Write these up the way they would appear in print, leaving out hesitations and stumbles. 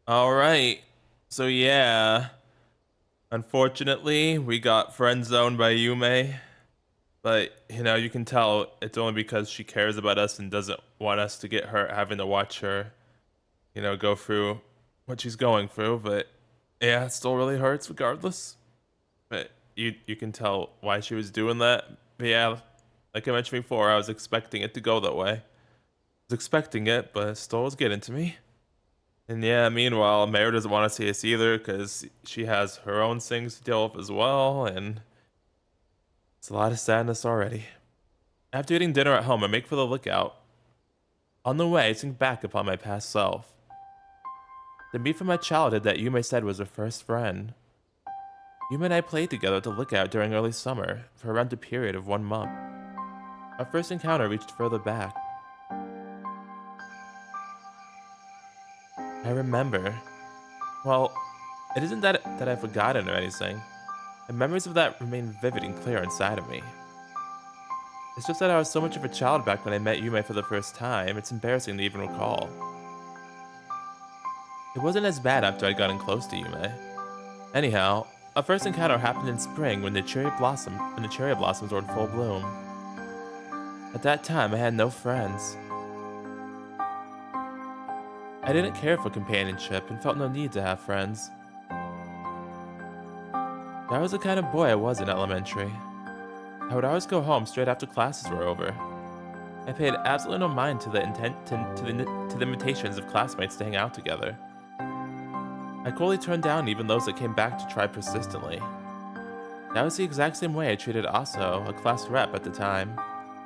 All right. So yeah, unfortunately, we got friend zoned by Yume, but you can tell it's only because she cares about us and doesn't want us to get hurt having to watch her, go through what she's going through, but yeah, it still really hurts regardless. But you can tell why she was doing that. But yeah, like I mentioned before, I was expecting it to go that way. I was expecting it, but it still was getting to me. And yeah, meanwhile, Mare doesn't want to see us either because she has her own things to deal with as well, and it's a lot of sadness already. After eating dinner at home, I make for the lookout. On the way, I think back upon my past self. The me from my childhood that Yume said was her first friend. Yume and I played together at the lookout during early summer for around a period of 1 month. Our first encounter reached further back. I remember. Well, it isn't that I've forgotten or anything. The memories of that remain vivid and clear inside of me. It's just that I was so much of a child back when I met Yume for the first time, it's embarrassing to even recall. It wasn't as bad after I'd gotten close to Yume. Anyhow, our first encounter happened in spring when the cherry blossoms were in full bloom. At that time, I had no friends. I didn't care for companionship and felt no need to have friends. That was the kind of boy I was in elementary. I would always go home straight after classes were over. I paid absolutely no mind to the invitations of classmates to hang out together. I coldly turned down even those that came back to try persistently. That was the exact same way I treated Aso, a class rep at the time.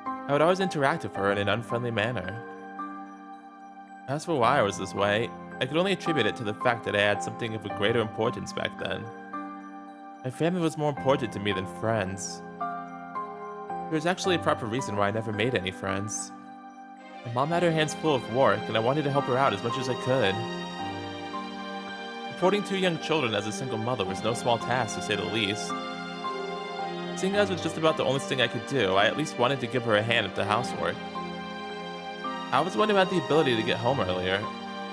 I would always interact with her in an unfriendly manner. As for why I was this way, I could only attribute it to the fact that I had something of a greater importance back then. My family was more important to me than friends. There was actually a proper reason why I never made any friends. My mom had her hands full of work, and I wanted to help her out as much as I could. Supporting 2 young children as a single mother was no small task, to say the least. Seeing as it was just about the only thing I could do, I at least wanted to give her a hand at the housework. I was one who had the ability to get home earlier,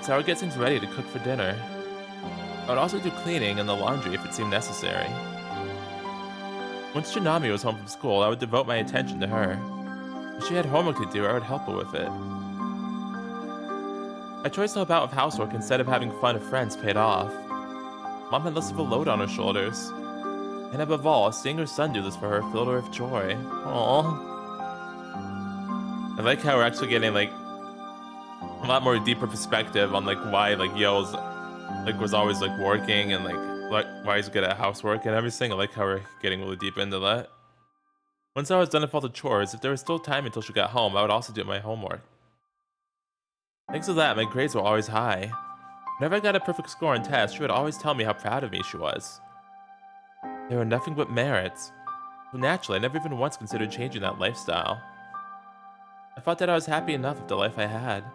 so I would get things ready to cook for dinner. I would also do cleaning and the laundry if it seemed necessary. Once Chinami was home from school, I would devote my attention to her. If she had homework to do, I would help her with it. My choice to help out with housework instead of having fun with friends paid off. Mom had less of a load on her shoulders. And above all, seeing her son do this for her filled her with joy. Aww. I like how we're actually getting a lot more deeper perspective on why Yo's was always working and why he's good at housework and everything. I like how we're getting really deep into that. Once I was done with all the chores, if there was still time until she got home, I would also do my homework. Thanks to that, my grades were always high. Whenever I got a perfect score on tests, she would always tell me how proud of me she was. There were nothing but merits. So naturally, I never even once considered changing that lifestyle. I thought that I was happy enough with the life I had.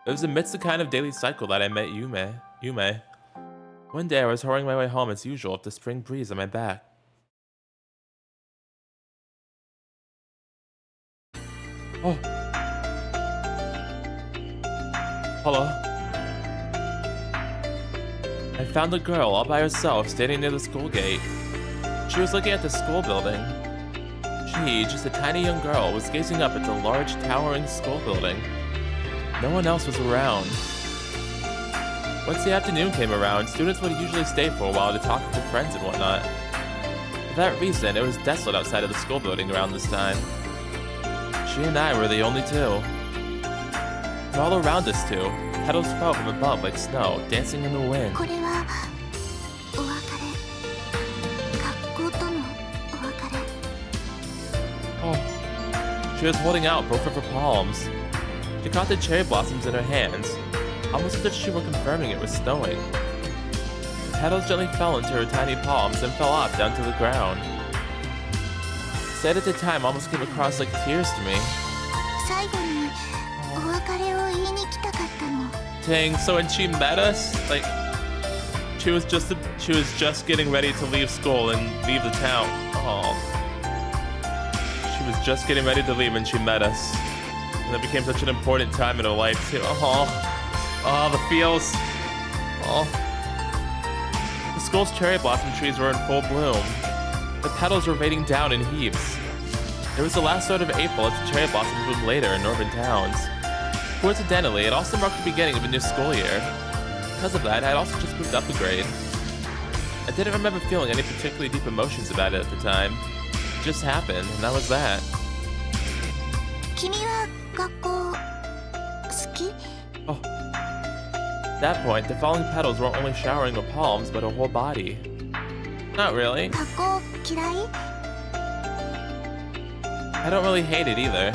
It was amidst the kind of daily cycle that I met Yume. One day I was hurrying my way home as usual with the spring breeze on my back. Oh. Hello. I found a girl all by herself standing near the school gate. She was looking at the school building. She, just a tiny young girl, was gazing up at the large, towering school building. No one else was around. Once the afternoon came around, students would usually stay for a while to talk with their friends and whatnot. For that reason, it was desolate outside of the school building around this time. She and I were the only two. And all around us too, petals fell from above like snow, dancing in the wind. Oh. She was holding out both of her palms. She caught the cherry blossoms in her hands, almost as if she were confirming it was snowing. The petals gently fell into her tiny palms and fell off down to the ground. Said at the time almost came across like tears to me. Dang, so when she met us, she was just getting ready to leave school and leave the town. Oh. She was just getting ready to leave and she met us. And that became such an important time in her life too. Oh. Oh, the feels. Oh. The school's cherry blossom trees were in full bloom. The petals were raining down in heaps. It was the last start of April as the cherry blossoms bloomed later in northern towns. Coincidentally, it also marked the beginning of a new school year. Because of that, I had also just moved up a grade. I didn't remember feeling any particularly deep emotions about it at the time. It just happened, and that was that. Oh. At that point, the falling petals weren't only showering her palms, but her whole body. Not really. I don't really hate it either.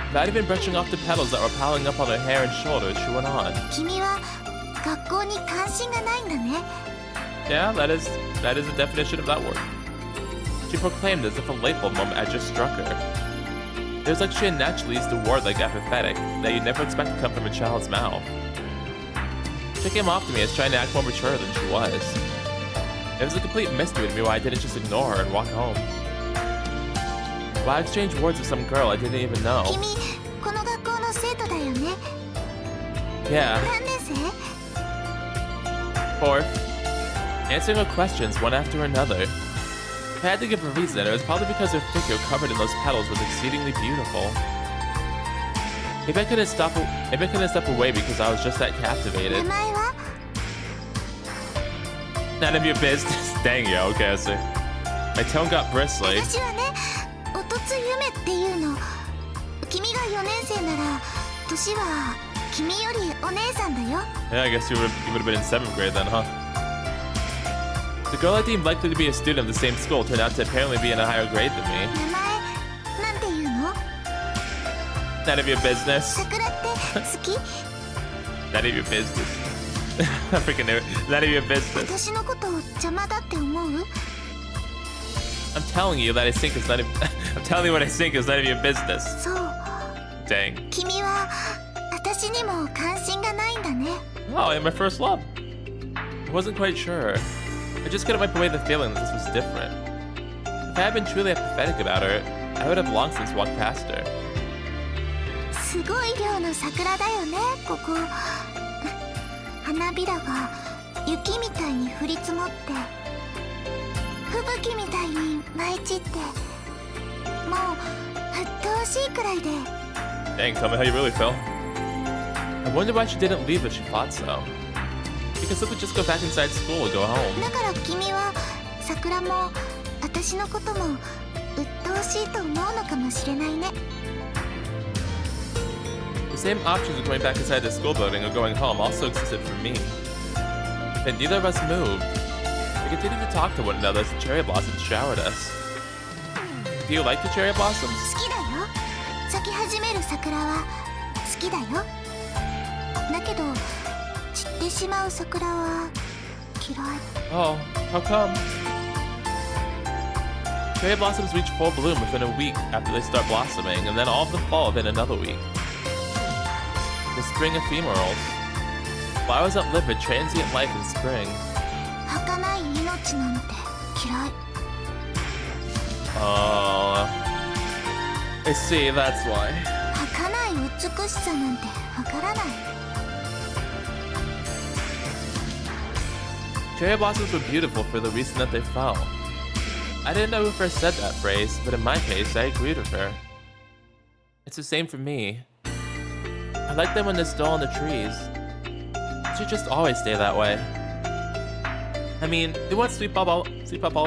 Without even brushing off the petals that were piling up on her hair and shoulders, she went on. Yeah, that is the definition of that word. She proclaimed as if a light bulb moment had just struck her. It was like she had naturally used a word like apathetic that you'd never expect to come from a child's mouth. She came off to me as trying to act more mature than she was. It was a complete mystery to me why I didn't just ignore her and walk home. Why I exchanged words with some girl I didn't even know. Yeah. Fourth, answering her questions one after another. If I had to give a reason, it was probably because her figure covered in those petals was exceedingly beautiful. Maybe I couldn't step away because I was just that captivated. None of your business. Dang yo, okay, I see. My tone got bristly. Yeah, I guess you would have been in 7th grade then, huh? The girl I deemed likely to be a student of the same school turned out to apparently be in a higher grade than me. None of your business. None of your business. I freaking knew it. None of your business. I'm telling you that I think it's none of I'm telling you what I think is none of your business. Dang. Oh, and my first love. I wasn't quite sure. I just couldn't wipe away the feeling that this was different. If I had been truly apathetic about her, I would have long since walked past her. Dang, tell me how you really feel. I wonder why she didn't leave if she thought so. You can simply just go back inside school or go home. The same options of going back inside the school building or going home also existed for me. And neither of us moved. We continued to talk to one another as the cherry blossoms showered us. Do you like the cherry blossoms? Oh, how come? Cherry blossoms reach full bloom within a week after they start blossoming, and then all of them fall within another week. The spring ephemerals. Flowers outlive a transient life in spring. Oh, I see, that's why. Cherry blossoms were beautiful for the reason that they fell. I didn't know who first said that phrase, but in my case, I agreed with her. It's the same for me. I like them when they're still on the trees. It should just always stay that way. I mean, they won't sweep up all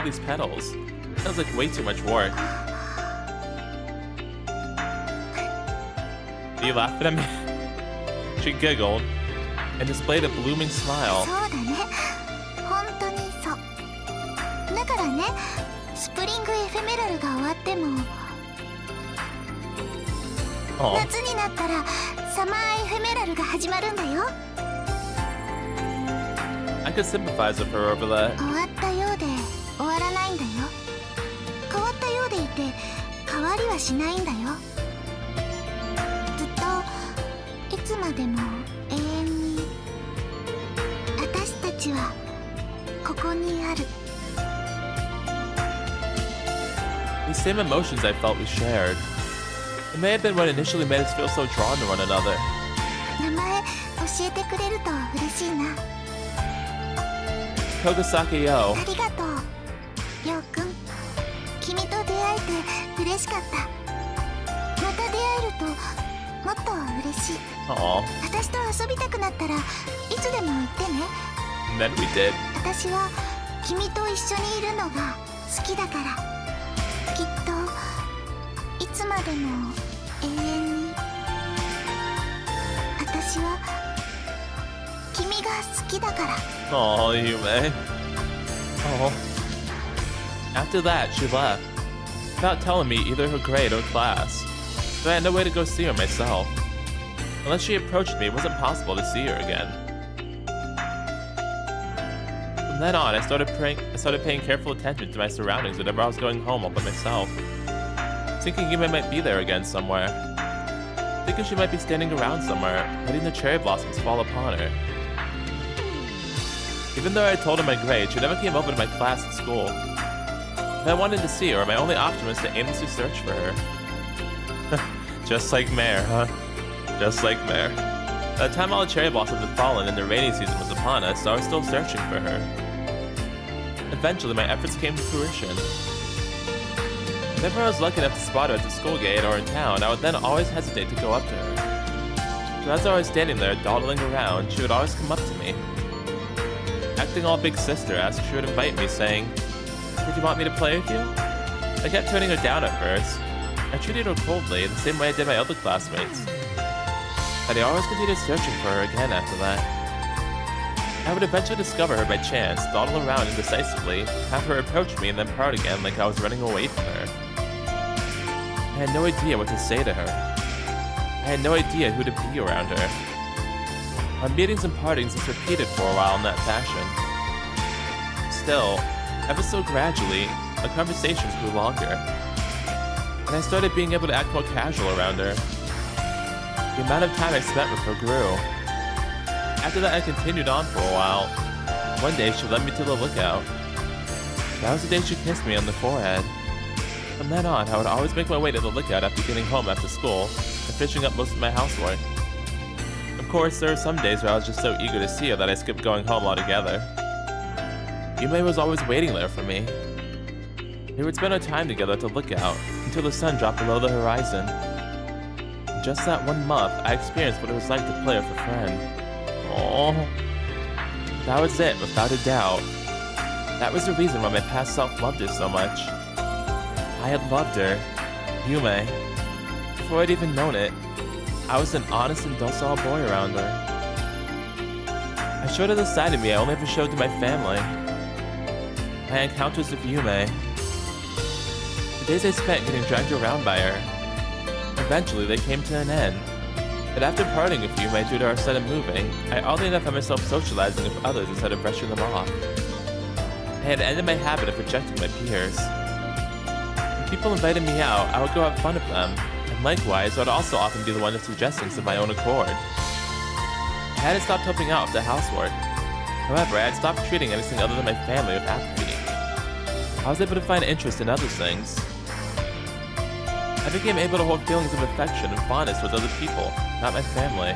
these petals. Sounds like way too much work. Are you laughing at me? She giggled and displayed a blooming smile. Oh. I could sympathize with her over that. These same emotions I felt we shared. It may have been what initially made us feel so drawn to one another. 名前教えてくれると嬉しいな。 Kogasaka You. ありがとう、りょうくん。君と出会えて嬉しかった。また出会えるともっと嬉しい。 Aww. 私と遊びたくなったらいつでも言ってね。 And then we did. 私は君と一緒にいるのが好きだから。きっといつまでも永遠に。私は君が好きだから。 Aw, Yume. Aw. After that, she left, without telling me either her grade or class, so I had no way to go see her myself. Unless she approached me, it wasn't possible to see her again. From then on, I started paying careful attention to my surroundings whenever I was going home all by myself, thinking Yume might be there again somewhere, thinking she might be standing around somewhere, letting the cherry blossoms fall upon her. Even though I told her my grade, she never came over to my class at school. If I wanted to see her, my only option was to aimlessly search for her. Just like Mare, huh? Just like Mare. By the time all the cherry blossoms had fallen and the rainy season was upon us, so I was still searching for her. Eventually, my efforts came to fruition. Whenever I was lucky enough to spot her at the school gate or in town, I would then always hesitate to go up to her. So as I was standing there, dawdling around, she would always come up to me. Acting all big sister as she would invite me, saying, "Did you want me to play with you?" I kept turning her down at first. I treated her coldly, the same way I did my other classmates. But I always continued searching for her again after that. I would eventually discover her by chance, dawdle around indecisively, have her approach me, and then part again like I was running away from her. I had no idea what to say to her. I had no idea who to be around her. Our meetings and partings just repeated for a while in that fashion. Still, ever so gradually, our conversations grew longer, and I started being able to act more casual around her. The amount of time I spent with her grew. After that, I continued on for a while. One day, she led me to the lookout. That was the day she kissed me on the forehead. From then on, I would always make my way to the lookout after getting home after school and finishing up most of my housework. Of course, there were some days where I was just so eager to see her that I skipped going home altogether. Yume was always waiting there for me. We would spend our time together at the lookout until the sun dropped below the horizon. In just that 1 month, I experienced what it was like to play with a friend. Aww. That was it, without a doubt. That was the reason why my past self loved her so much. I had loved her, Yume. Before I'd even known it, I was an honest and docile boy around her. I showed her the side of me I only ever showed to my family. My encounters with Yume. The days I spent getting dragged around by her. Eventually, they came to an end. But after parting with Yume due to our sudden moving, I oddly enough found myself socializing with others instead of brushing them off. I had ended my habit of rejecting my peers. When people invited me out, I would go have fun with them. And likewise, I would also often be the one suggesting things of my own accord. I hadn't stopped helping out with the housework. However, I had stopped treating anything other than my family with apathy. I was able to find interest in other things. I became able to hold feelings of affection and fondness towards other people, not my family.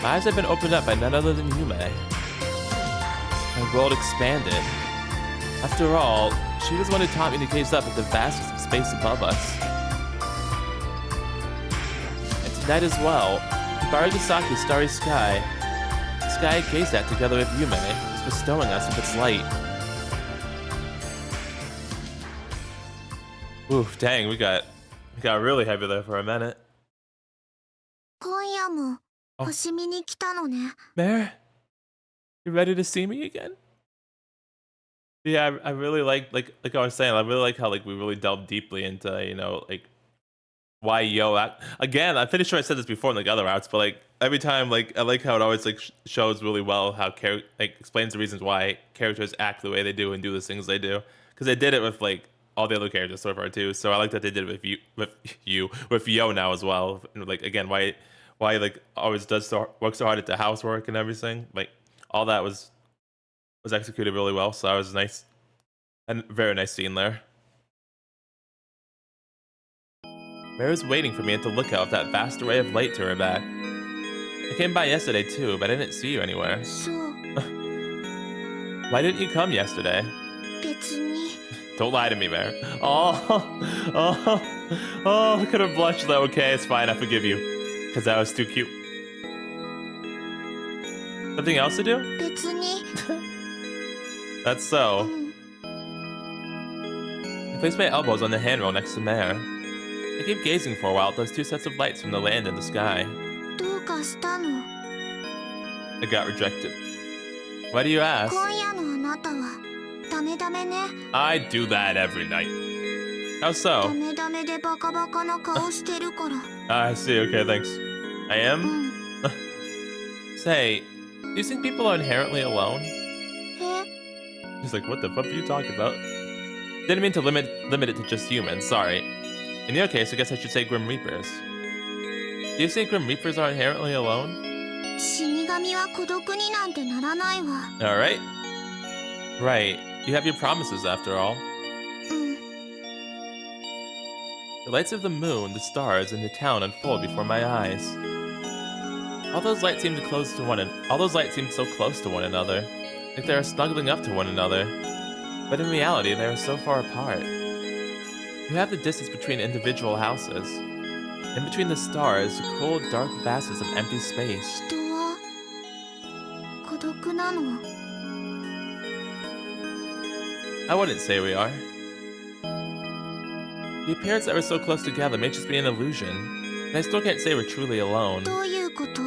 My eyes had been opened up by none other than Yume. My world expanded. After all, she was the one who taught me to gaze up at the vastness of space above us. And tonight as well, Hibarigasaki's starry sky, the sky I gazed at together with Yume, is bestowing us with its light. Oof, dang, we got really heavy there for a minute. 今夜も星見に来たのね。 Mare, you ready to see me again? Yeah, I really like I was saying, I really like how we really delved deeply into, you know, why Yo again, I'm pretty sure I said this before in other routes, but every time I like how it always shows really well how explains the reasons why characters act the way they do and do the things they do, because they did it with all the other characters so far too. So I like that they did it with Yo now as well. Again, why always work so hard at the housework and everything. All that was executed really well. So that was nice and very nice scene there. Mare was waiting for me at the lookout with that vast array of light to her back. I came by yesterday too, but I didn't see you anywhere. そう Why didn't you come yesterday? 別に Don't lie to me, Mare. I could have blushed though. Okay, it's fine. I forgive you. Because that was too cute. Something else to do? 別に That's so. うん I placed my elbows on the handrail next to Mare. I kept gazing for a while at those two sets of lights from the land and the sky. どうかしたの I got rejected. Why do you ask? 今夜のあなたはダメダメね I do that every night. How ダ so? メダメでバカバカな顔してるから I see. Okay, thanks. I う am? ん Say, do you think people are inherently alone? え He's like, what the fuck are you talking about? Didn't mean to limit it to just humans, sorry. In your case, I guess I should say Grim Reapers. Do you think Grim Reapers are inherently alone? 死神は孤独になんてならないわ Alright. Right. You have your promises after all. うん The lights of the moon, the stars, and the town unfold before my eyes. All those lights seem so close to one another, like they are snuggling up to one another. But in reality, they are so far apart. You have the distance between individual houses. In between the stars, the cold, dark vastness of empty space. 人は孤独なの I wouldn't say we are. The appearance that we're so close together may just be an illusion, and I still can't say we're truly alone. どういうこと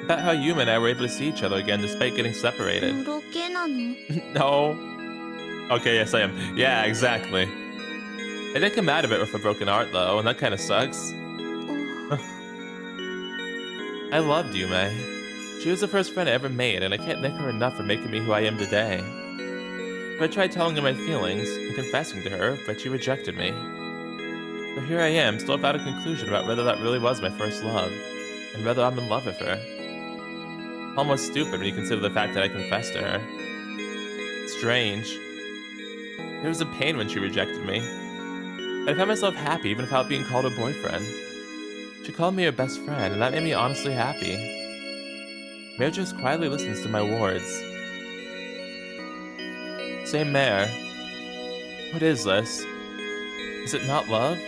About how Yume and I were able to see each other again despite getting separated. のろけなの No. Okay, yes I am. Yeah, exactly. I did come out of it with a broken heart though, and that kinda sucks. お I loved Yume. She was the first friend I ever made, and I can't thank her enough for making me who I am today. I tried telling her my feelings and confessing to her, but she rejected me. So here I am, still without a conclusion about whether that really was my first love, and whether I'm in love with her. Almost stupid when you consider the fact that I confessed to her. Strange. There was a pain when she rejected me. I found myself happy even without being called a boyfriend. She called me her best friend, and that made me honestly happy. Mare just quietly listens to my words. Say, Mare, what is this? Is it not love?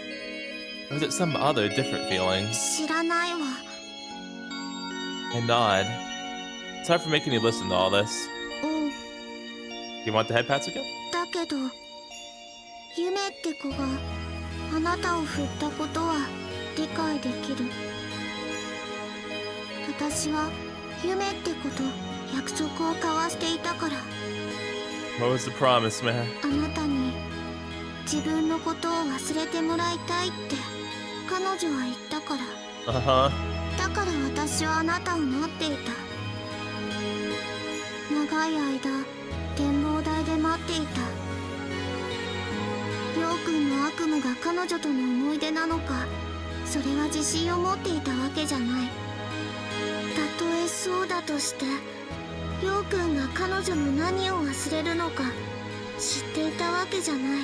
Or is it some other different feeling? 知らないわ I nod. It's hard for making you listen to all this. うん You want the head pats again? だけど夢って子があなたを振ったことは理解できる私は夢って子と約束を交わしていたから What was the promise, Mare? あなたに自分のことを忘れてもらいたいって彼女は言ったから Uh-huh. だから私はあなたを待っていた長い間展望台で待っていたりょうくんの悪夢が彼女との思い出なのかそれは自信を持っていたわけじゃないたとえそうだとしてりょうくんが彼女の何を忘れるのか知っていたわけじゃない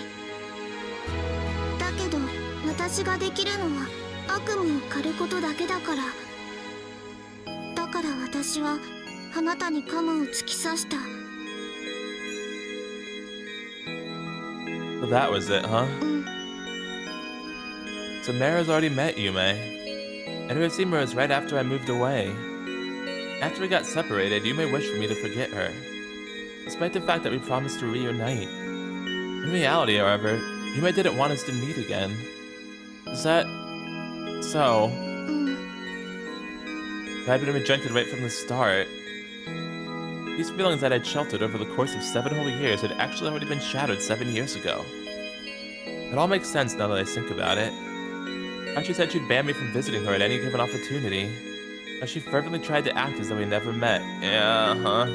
だけど私ができるのは悪夢を狩ることだけだからだから私はあなたにカムを突き刺した So that was it, huh? うん So Mara's already met Yume. And we had seen her right after I moved away. After we got separated, Yume wished for me to forget her, despite the fact that we promised to reunite. In reality, however, Yume didn't want us to meet again. Is that so? うん I'd been rejected right from the start. These feelings that I'd sheltered over the course of 7 whole years had actually already been shattered 7 years ago. It all makes sense now that I think about it. How she said she'd ban me from visiting her at any given opportunity. How she fervently tried to act as though we never met. Yeah, uh-huh.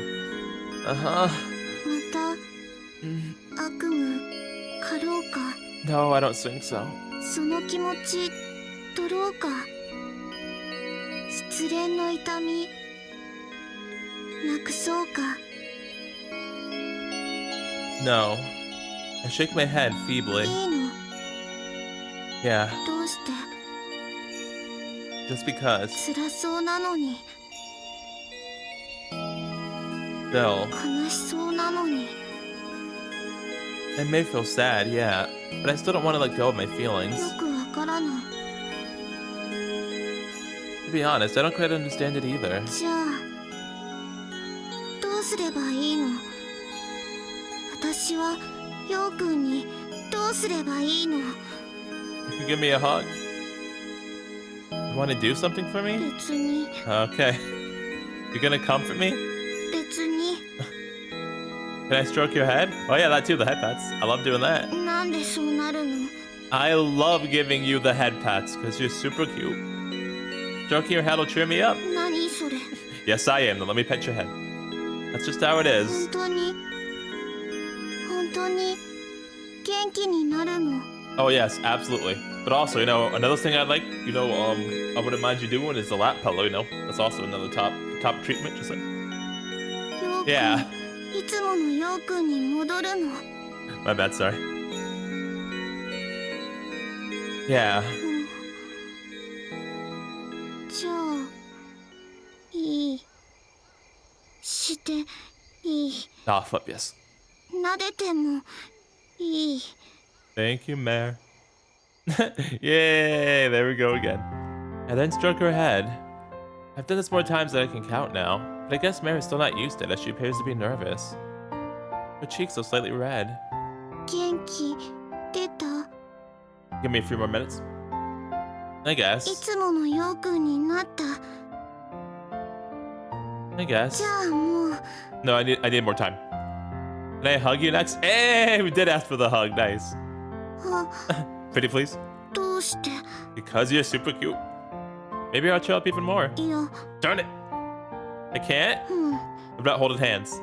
Uh-huh. また悪夢狩ろうか No, I don't think so. その気持ち取ろうか失恋の痛みなくそうか No. I shake my head い feebly. いの Yeah, どうして just because. 辛そうなのに Still, 悲しそうなのに I may feel sad, yeah, but I still don't want to let go of my feelings. よくわからない。 To be honest, I don't quite understand it either. じゃあどうすればいいの？私はようくんにどうすればいいの？ You can give me a hug. You want to do something for me? 別に Okay. You're gonna comfort me? 別に Can I stroke your head? Oh yeah, that too, the head pats. I love doing that. なんでそうなるの？ I love giving you the head pats because you're super cute. Stroking your head will cheer me up. 何それ？ Yes, I am. Then let me pet your head. That's just how it is. 本当に元気になるの？ Oh yes, absolutely. But also, another thing I like, I wouldn't mind you doing is the lap pillow. That's also another top treatment. Just like ようくん、 Yeah. いつものようくんに戻るの？ My bad, sorry. Yeah. じゃあいいしていい Ah, flip, yes. 撫でてもいい Thank you, Mare. Yay, there we go again. I then stroke her head. I've done this more times than I can count now, but I guess Mare's still not used to it as she appears to be nervous. Her cheeks are slightly red. 元気出た？ Give me a few more minutes. I い guess. つものようくんになった。 I guess. じゃあもう No, I need more time. Can I hug you next? Hey, we did ask for the hug. Nice. あ Pretty please. どうして？ Because you're super cute. Maybe I'll chill up even more. いや Darn it. I can't? うん I'm not holding hands.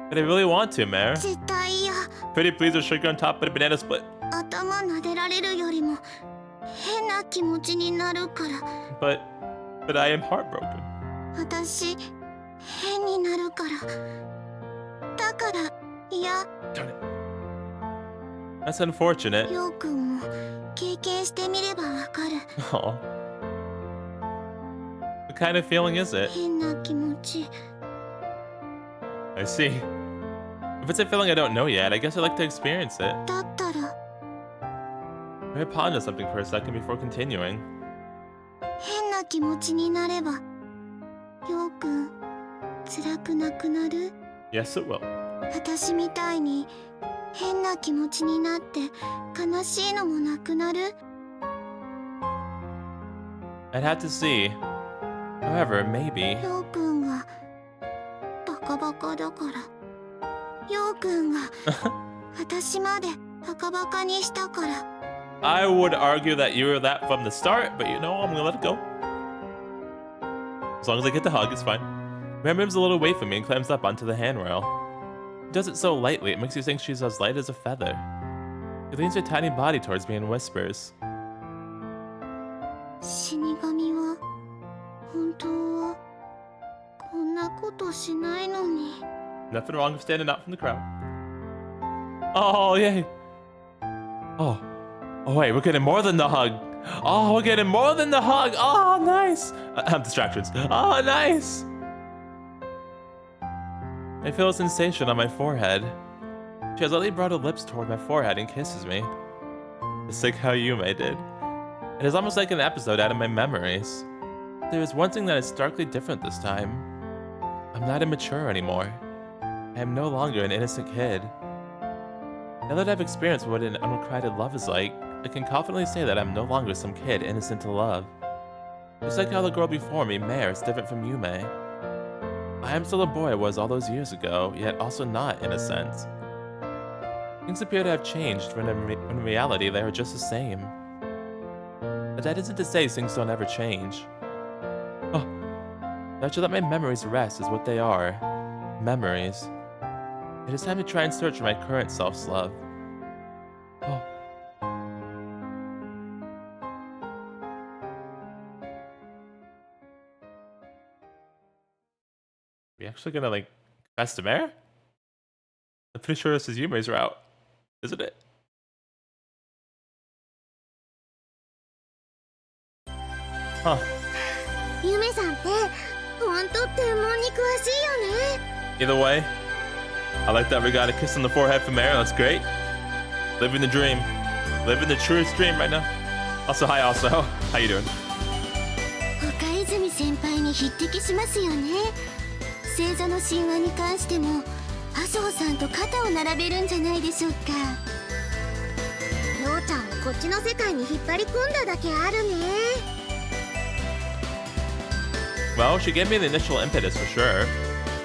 But I really want to, Mare. 絶対嫌。 Pretty please will sugar on top of the banana split. 頭撫でられるよりも変な気持ちになるから。 But I am heartbroken. 私変になるから。だから嫌。 Darn it. That's unfortunate. ようくんも経験してみればわかる。 Aw. What kind of feeling is it? 変な気持ち。 I see. If it's a feeling I don't know yet, I guess I'd like to experience it. だったら May I ponder something for a second before continuing? 変な気持ちになればようくん辛くなくなる？ Yes, it will. 私みたいに変な気持ちになって悲しいのもなくなる？ I'd have to see. However, maybe. ようくんがバカバカだからようくんが私までバカバカにしたから I would argue that you were that from the start, but I'm gonna let it go. As long as I get the hug, it's fine. Mare moves a little away from me and climbs up onto the handrail. She does it so lightly, it makes you think she's as light as a feather. She leans her tiny body towards me and whispers. 死神は本当はこんなことしないのに Nothing wrong with standing out from the crowd. Oh, yay. Oh, wait, we're getting more than the hug. Oh, we're getting more than the hug. Oh, nice. Distractions. Oh, nice. I feel a sensation on my forehead. She has lightly brought her lips toward my forehead and kisses me. Just like how Yume did. It is almost like an episode out of my memories. There is one thing that is starkly different this time. I'm not immature anymore. I am no longer an innocent kid. Now that I've experienced what an unrequited love is like, I can confidently say that I'm no longer some kid innocent to love. Just like how the girl before me, Mare, is different from Yume. I am still the boy I was all those years ago, yet also not, in a sense. Things appear to have changed when in reality they are just the same. But that isn't to say things don't ever change. Oh, I should let my memories rest as what they are. Memories. It is time to try and search for my current self's love. Oh. We actually gonna confess to Mare? I'm pretty sure this is Yume's route, isn't it? Huh. ゆめさんってほんと天文に詳しいよね。 Either way, I like that we got a kiss on the forehead from Mare. That's great. Living the dream. Living the truest dream right now. Also, hi, also. How you doing? 岡泉先輩に匹敵しますよね。星座の神話に関しても麻生さんと肩を並べるんじゃないでしょうか。ようちゃんもこっちの世界に引っ張り込んだだけあるね。 Well, she gave me the initial impetus for sure.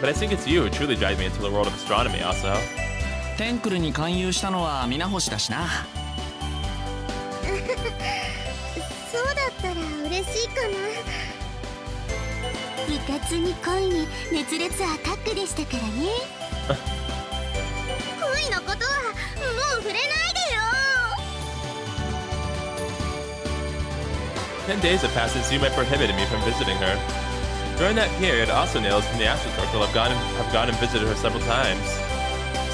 But I think it's you who truly dragged me into the world of astronomy also. テンクルに勧誘したのは皆星だしな。そうだったら嬉しいかな。部活に恋に熱烈アタックでしたからね。恋のことはもう触れないでよ。 10 days have passed since Yume prohibited me from visiting her. During that period, Asuniels from the Astro Circle have gone and visited her several times.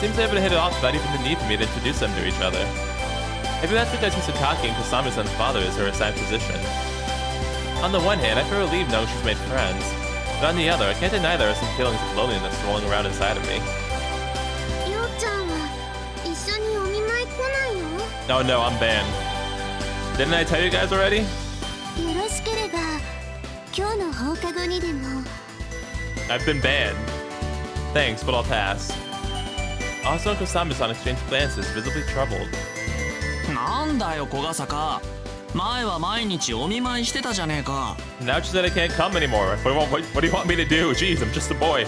Seems they haven't hit it off without even the need for me to introduce them to each other. Maybe that's because Hisataki and Kasami-san's father is her assigned position. On the one hand, I feel relieved knowing she's made friends, but on the other, I can't deny there are some feelings of loneliness rolling around inside of me. ようちゃんは一緒にお見舞い来ないの？ Oh no, I'm banned. Didn't I tell you guys already? よろしければ今日の放課後にでも。 I've been banned. Thanks, but I'll pass. Also, Kasami-san exchanged glances, visibly troubled. なんだよ小笠か。前は毎日お見舞いしてたじゃねえか。 Now she said I can't come anymore. What do you want me to do? Jeez, I'm just a boy.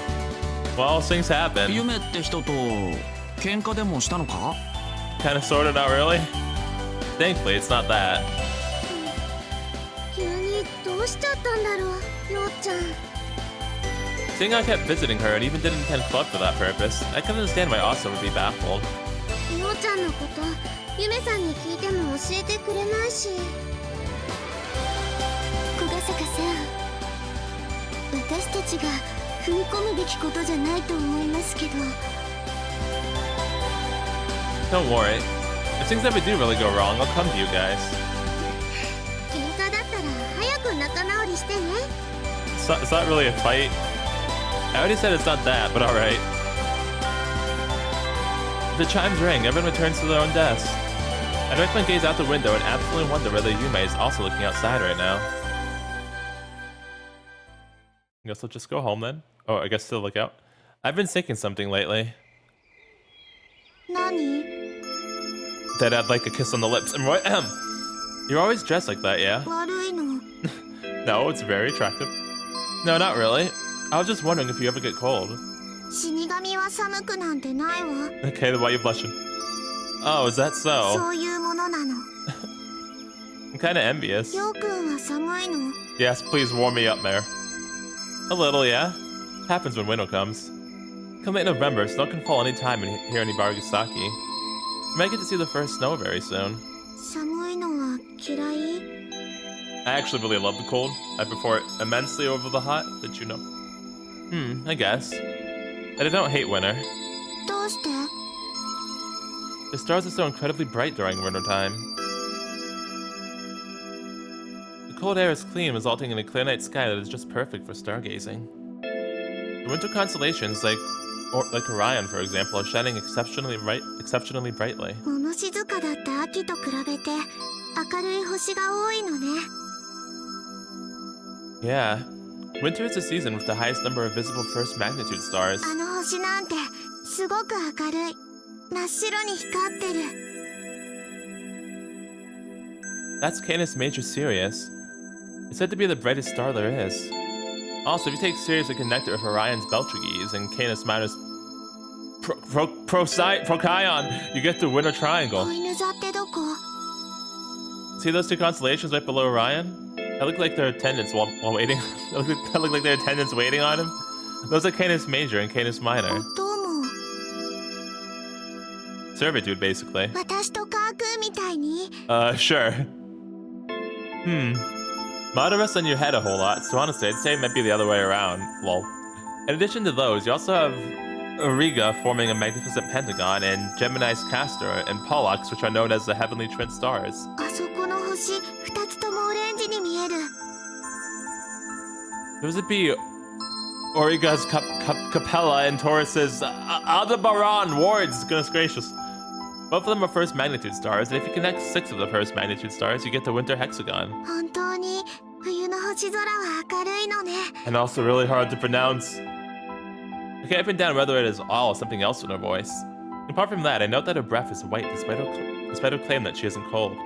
Well, things happen. 夢って人と喧嘩でもしたのか？ Kinda sorta, not really. Thankfully, it's not that. 急にどうしちゃったんだろう、ようちゃん。 Seeing I kept visiting her and even didn't attend club for that purpose, I can understand why Asa would be baffled. ようちゃんのことゆめさんに聞いても教えてくれないし。小笠さん、私たちが踏み込むべきことじゃないと思いますけど。 Don't worry. If things ever do really go wrong, I'll come to you guys. 喧嘩だったら早く仲直りしてね。 It's not really a fight. I already said it's not that, but alright. The chimes ring, everyone returns to their own desk. I direct my gaze out the window and absolutely wonder whether Yume is also looking outside right now. I guess I'll just go home then. Oh, I guess still look out. I've been thinking something lately. 何？ That I'd like a kiss on the lips. And what? You're always dressed like that, yeah? 悪いの？ No, it's very attractive. No, not really. I was just wondering if you ever get cold. 死神は寒くなんてないわ。 Okay, then why are you blushing? Oh, is that so? そういうものなの。 I'm kinda envious. ようくんは寒いの？ Yes, please warm me up, Mare. A little, yeah. Happens when winter comes. Come late November, snow can fall any time here in Hibarigasaki. You might get to see the first snow very soon. 寒いのは嫌い？ I actually really love the cold. I prefer it immensely over the hot, did you know? I guess. And I don't hate winter. どうして？ The stars are so incredibly bright during winter time. The cold air is clean, resulting in a clear night sky that is just perfect for stargazing. The winter constellations, like Orion, for example, are shining exceptionally brightly. 物静かだった秋と比べて明るい星が多いのね。 Yeah. Winter is the season with the highest number of visible first magnitude stars. あの星なんてすごく明るい。真っ白に光ってる。 That's Canis Major Sirius. It's said to be the brightest star there is. Also, if you take Sirius and connect it with Orion's Beltryges and Canis Minor's Procyon, you get the Winter Triangle. 子犬座ってどこ？ See those two constellations right below Orion? That look like their attendants while waiting. That look like their attendants waiting on him. Those are Canis Major and Canis Minor. どうも。 Servitude, basically. 私とカークみたいに。 Sure. Mada rests on your head a whole lot, so honestly, I'd say it might be the other way around. Lol. In addition to those, you also have Auriga forming a magnificent pentagon, and Gemini's Castor and Pollux, which are known as the Heavenly Twin Stars. あそこの星、二つともオレンジに見える。Does it be Origa's Capella and Taurus's Aldebaran wards? Goodness gracious. Both of them are first magnitude stars, and if you connect 6 of the first magnitude stars, you get the winter hexagon. 本当に冬の星空は明るいのね。 And also really hard to pronounce. I can't pin down whether it is all or something else in her voice. Apart from that, I note that her breath is white despite her claim that she isn't cold.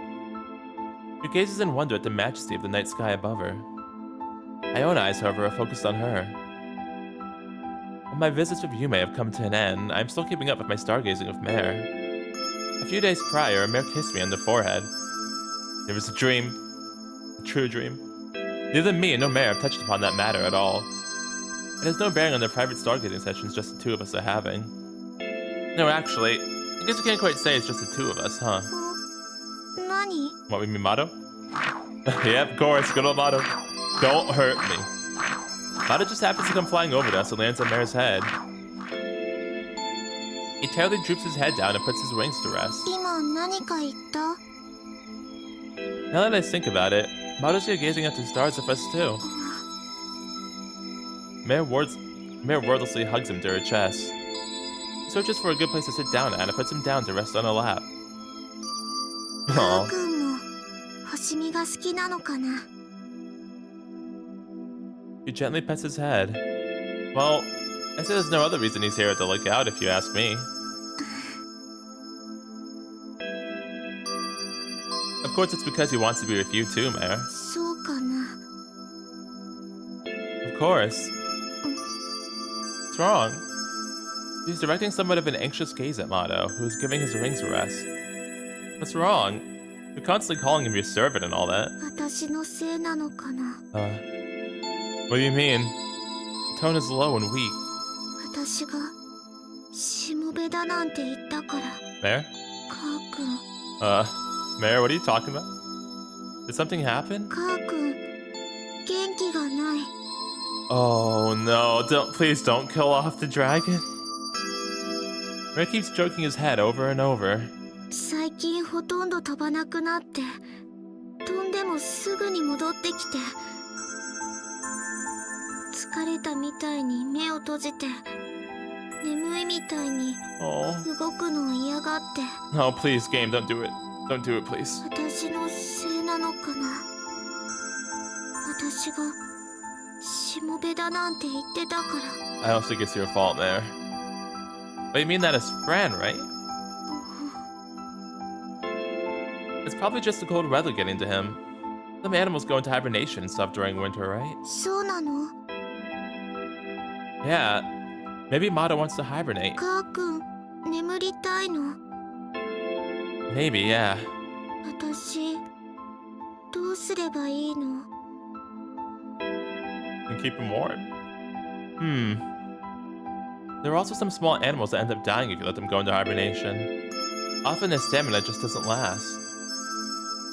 She gazes in wonder at the majesty of the night sky above her. My own eyes, however, are focused on her. While my visits with Yume have come to an end, I'm still keeping up with my stargazing with Mare. A few days prior, Mare kissed me on the forehead. It was a dream. A true dream. Neither me nor Mare have touched upon that matter at all. It has no bearing on the private stargazing sessions just the two of us are having. No, actually, I guess you can't quite say it's just the two of us, huh? 何？ What, we mean Mato? Yep, of course, good old Mato. Don't hurt me. Mato just happens to come flying over to us and lands on Mare's head. He terribly droops his head down and puts his wings to rest. 今何か言った？ Now that I think about it, Mato's here gazing at the stars of us too. Mare wordlessly hugs him to her chest. He searches for a good place to sit down at and puts him down to rest on her lap. カー Aww. 君も星見が好きなのかな？ He gently pets his head. Well, I say there's no other reason he's here at the lookout if you ask me. Of course it's because he wants to be with you too, Mare. そうかな。 Of course. What's wrong? He's directing somewhat of an anxious gaze at Mato, who is giving his rings a rest. What's wrong? You're constantly calling him your servant and all that. 私のせいなのかな。 What do you mean? The tone is low and weak. 私がしもべだなんて言ったから。 Mare? カー君。 Mare, what are you talking about? Did something happen? カー君元気がない。 Oh no, please don't kill off the dragon. Mare keeps stroking his head over and over. 最近ほとんど飛ばなくなって飛んでもすぐに戻ってきて疲れたみたいに目を閉じて眠いみたいに Oh. 動くのを嫌がって No, please, game, don't do it. Don't do it, please. 私のせいなのかな。私がしもべだなんて言ってたから。 I also think it's your fault there. But you mean that as friend, right? It's probably just the cold weather getting to him. Some animals go into hibernation and stuff during winter, right? そうなの？ Yeah. Maybe Mato wants to hibernate. カー君眠りたいの？ Maybe, yeah. 私どうすればいいの？ And keep him warm. There are also some small animals that end up dying if you let them go into hibernation. Often their stamina just doesn't last.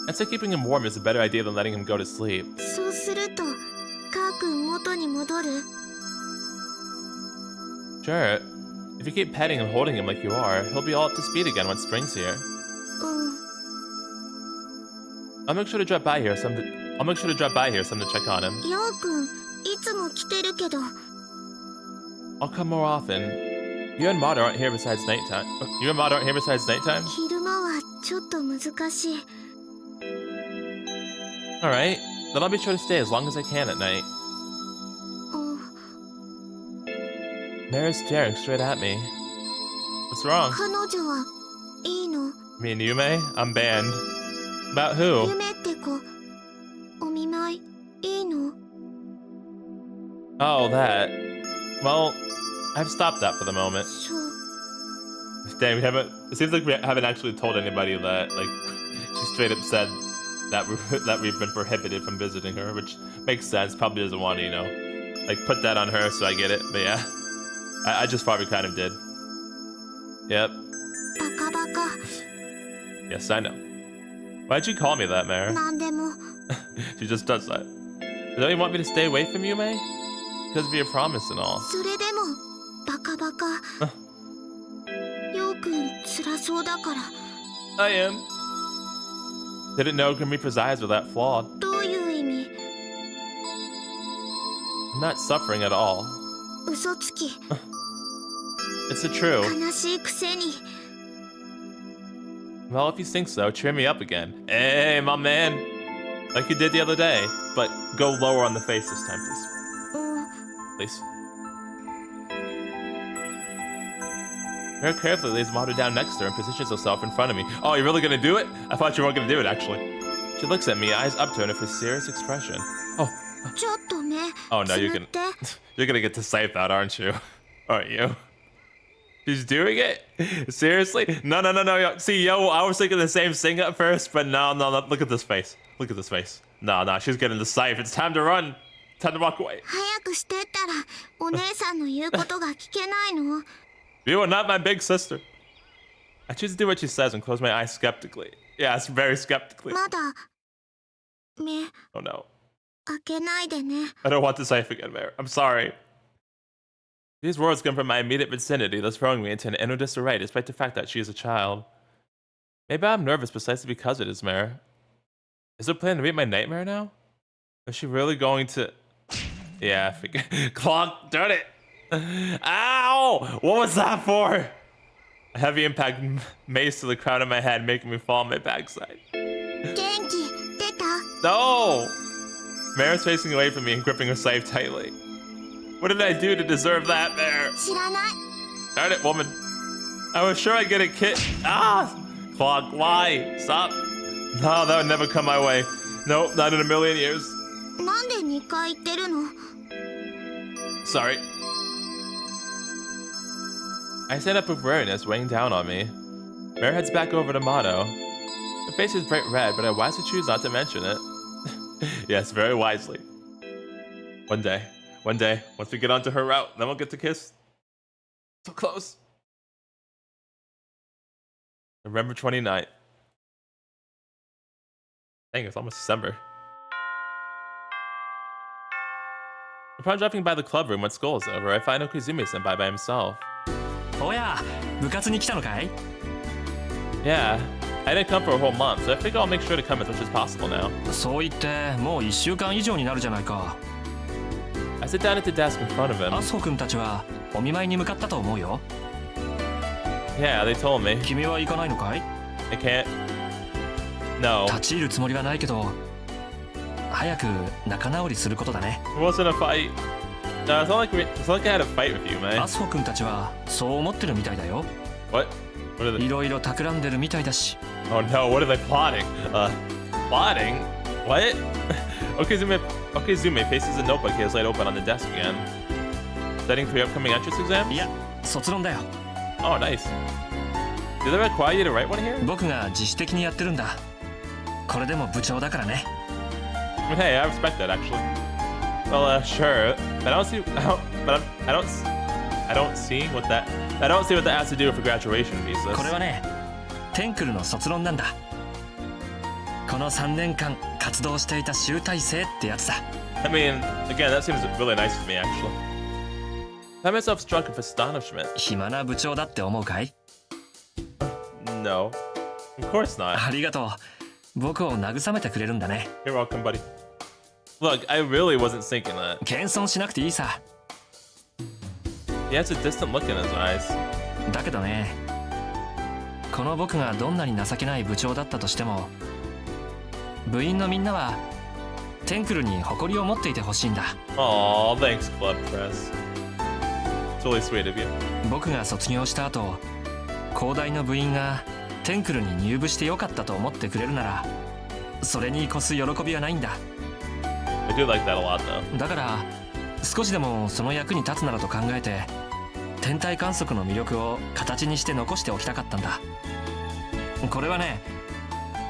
I'd say keeping him warm is a better idea than letting him go to sleep. そうするとカー君元に戻る？ Sure. If you keep petting and holding him like you are, he'll be all up to speed again when spring's here. うん。 I'll make sure to drop by here some to check on him. ヨウ君いつも来てるけど。 I'll come more often. You and Mato aren't here besides nighttime. You and Mato aren't here besides nighttime? 昼間はちょっと難しい。 Alright. Then I'll be sure to stay as long as I can at night. お Mare's staring straight at me. What's wrong? 彼女はいいの？ Me and Yume? I'm banned. About who? 夢って子お見舞いいいの？ Oh, that. Well, I've stopped that for the moment. そう。 Dang, we haven't. It seems like we haven't actually told anybody that. Like, she straight up said that we've been prohibited from visiting her, which makes sense. Probably doesn't want to, like put that on her. So I get it. But yeah, I just thought we kind of did. Yep. バカバカ。 Yes, I know. Why'd you call me that, Mare? なんでも。 She just does that. Don't you want me to stay away from you, May? Because of your promise and all. それでもバカバカ。ヨウ君辛そうだから。 I am. Didn't know Grimmy presides with that flawed. どういう意味？ I'm not suffering at all. 嘘つき It's the truth. 悲しいくせに Well, if you think so, cheer me up again. Hey, my man. Like you did the other day. But go lower on the face this time, please. うん Please. Very carefully lays Mare down next to her and positions herself in front of me. Oh, you're really gonna do it? I thought you weren't gonna do it, actually. She looks at me, eyes up to her, and with a serious expression. Oh. ちょっと目 Oh no, つ you ぶ can. って You're gonna get to scythe out, aren't you? Aren't you? She's doing it? Seriously? No. Yo. See, yo, I was thinking the same thing at first, but no. Look at this face. Look at this face. No, she's getting the scythe. It's time to run. Time to walk away. 早くしてったらお姉さんの言うことが聞けないの You are not my big sister. I choose to do what she says and close my eyes skeptically. Yes, very skeptically. まだ目 Oh no. 開けないでね I don't want the scythe again, Mare. I'm sorry. These words come from my immediate vicinity, thus throwing me into an inner disarray despite the fact that she is a child. Maybe I'm nervous precisely because it is, Mare. Is her plan to meet my nightmare now? Is she really going to... Yeah, forget... Clock, darn it! Ow! What was that for? A heavy impact mace to the crown of my head, making me fall on my backside. 元気出た No! Mare's facing away from me and gripping her scythe tightly. What did I do to deserve that, Mare? 知らない Darn it, woman. I was sure I'd get a kit. Ah! Clock, why? Stop. No, that would never come my way. Nope, not in a million years. なんで2回言ってるの Sorry. I stand up with weariness weighing down on me. Mare heads back over to Motto. Her face is bright red, but I wisely choose not to mention it. Yes, very wisely. One day, once we get onto her route, then we'll get to kiss. So close. November 29th. Dang, it's almost December. Upon dropping by the club room when school is over, I find Okizumi-senpai by himself. おや部活に来たのかい Yeah, I didn't come for a whole month, so I figure I'll make sure to come as much as possible now. そう言ってもう1週間以上になるじゃないか I sit down at the desk in front of him. アスホ君たちはお見舞いに向かったと思うよ Yeah, they told me. 君は行かないのかい I can't. No. 立ち入るつもりはないけど早く仲直りすることだね It wasn't a fight. No, it's not like I had a fight with you, ア man. スホ君たちはそう思ってるみたいだよ What? What are they? いろいろ企んでるみたいだし Oh no, what are they plotting? Plotting? What? Okizumi faces a notebook he has laid open on the desk again. Studying for your upcoming entrance exams? いや卒論だよ Oh, nice. Do they require you to write one here? 僕が自主的にやってるんだこれでも部長だからね I mean, hey, I respect that actually. Well, sure. But I don't see. I don't see what that has to do with graduation visas. これはねテンクルの卒論なんだこの3年間活動していた集大成ってやつだ I mean, again, that seems really nice to me actually. I found myself struck with astonishment. 暇な部長だって思うかい No, of course not. ありがとう僕を慰めてくれるんだね You're welcome, buddy. Look, I really wasn't thinking that. 謙遜しなくていいさ He has a distant look in his eyes. だけどねこの僕がどんなに情けない部長だったとしても部員のみんなはテンクルに誇りを持っていてほしいんだ Aw, thanks, Club Press. It's really sweet of you. 僕が卒業した後広大の部員がテンクルに入部してよかったと思ってくれるならそれに越す喜びはないんだ I do like that a lot, though. だから少しでもその役に立つならと考えて天体観測の魅力を形にして残しておきたかったんだこれはね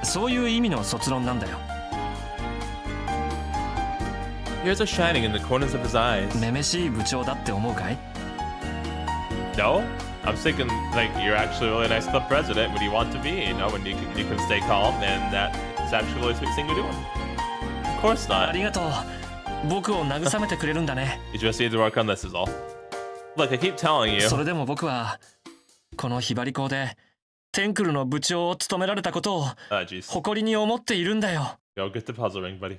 そういう意味の卒論なんだよ Tears are shining in the corners of his eyes. めめしい部長だって思うかい No? I'm thinking like you're actually a really nice club president when you want to be, you know, when you can stay calm, and that's actually a really sweet thing you're doing. Of course あ not. りがとう僕を慰めてくれるんだね You just need to work on this is all. Look, I keep telling you. それでも僕はこのヒバリ校でテンクルの部長を務められたことを Ah, jeez. 誇りに思っているんだよ Go get the puzzle ring, buddy.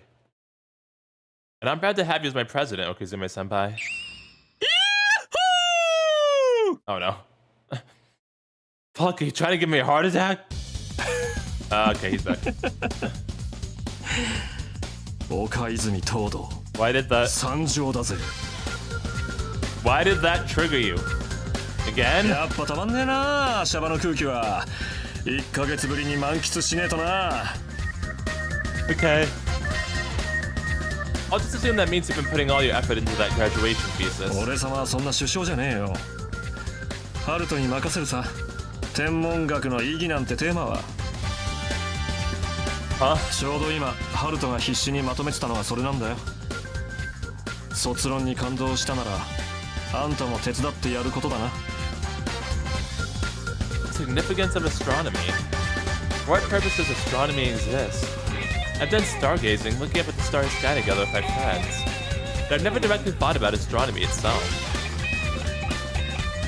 And I'm proud to have you as my president, Okizumi-senpai. Oh no. Fuck, are you trying to give me a heart attack? Okay, he's back. Why did that trigger you? Again? やっぱたまんねえな、シャバの空気は。1ヶ月ぶりに満喫しねえとな。Okay. I'll just assume that means you've been putting all your effort into that graduation thesis. 俺様はそんな首相じゃねえよ。ハルトに任せるさ。天文学の意義なんてテーマは。ちょうど今、ハルトが必死にまとめてたのはそれなんだよ。卒論に感動したなら、あんたも手伝ってやることだな。Significance of astronomy. For what purpose does astronomy exist? I've done stargazing, looking up at the starry sky together with my friends. But I've never directly thought about astronomy itself.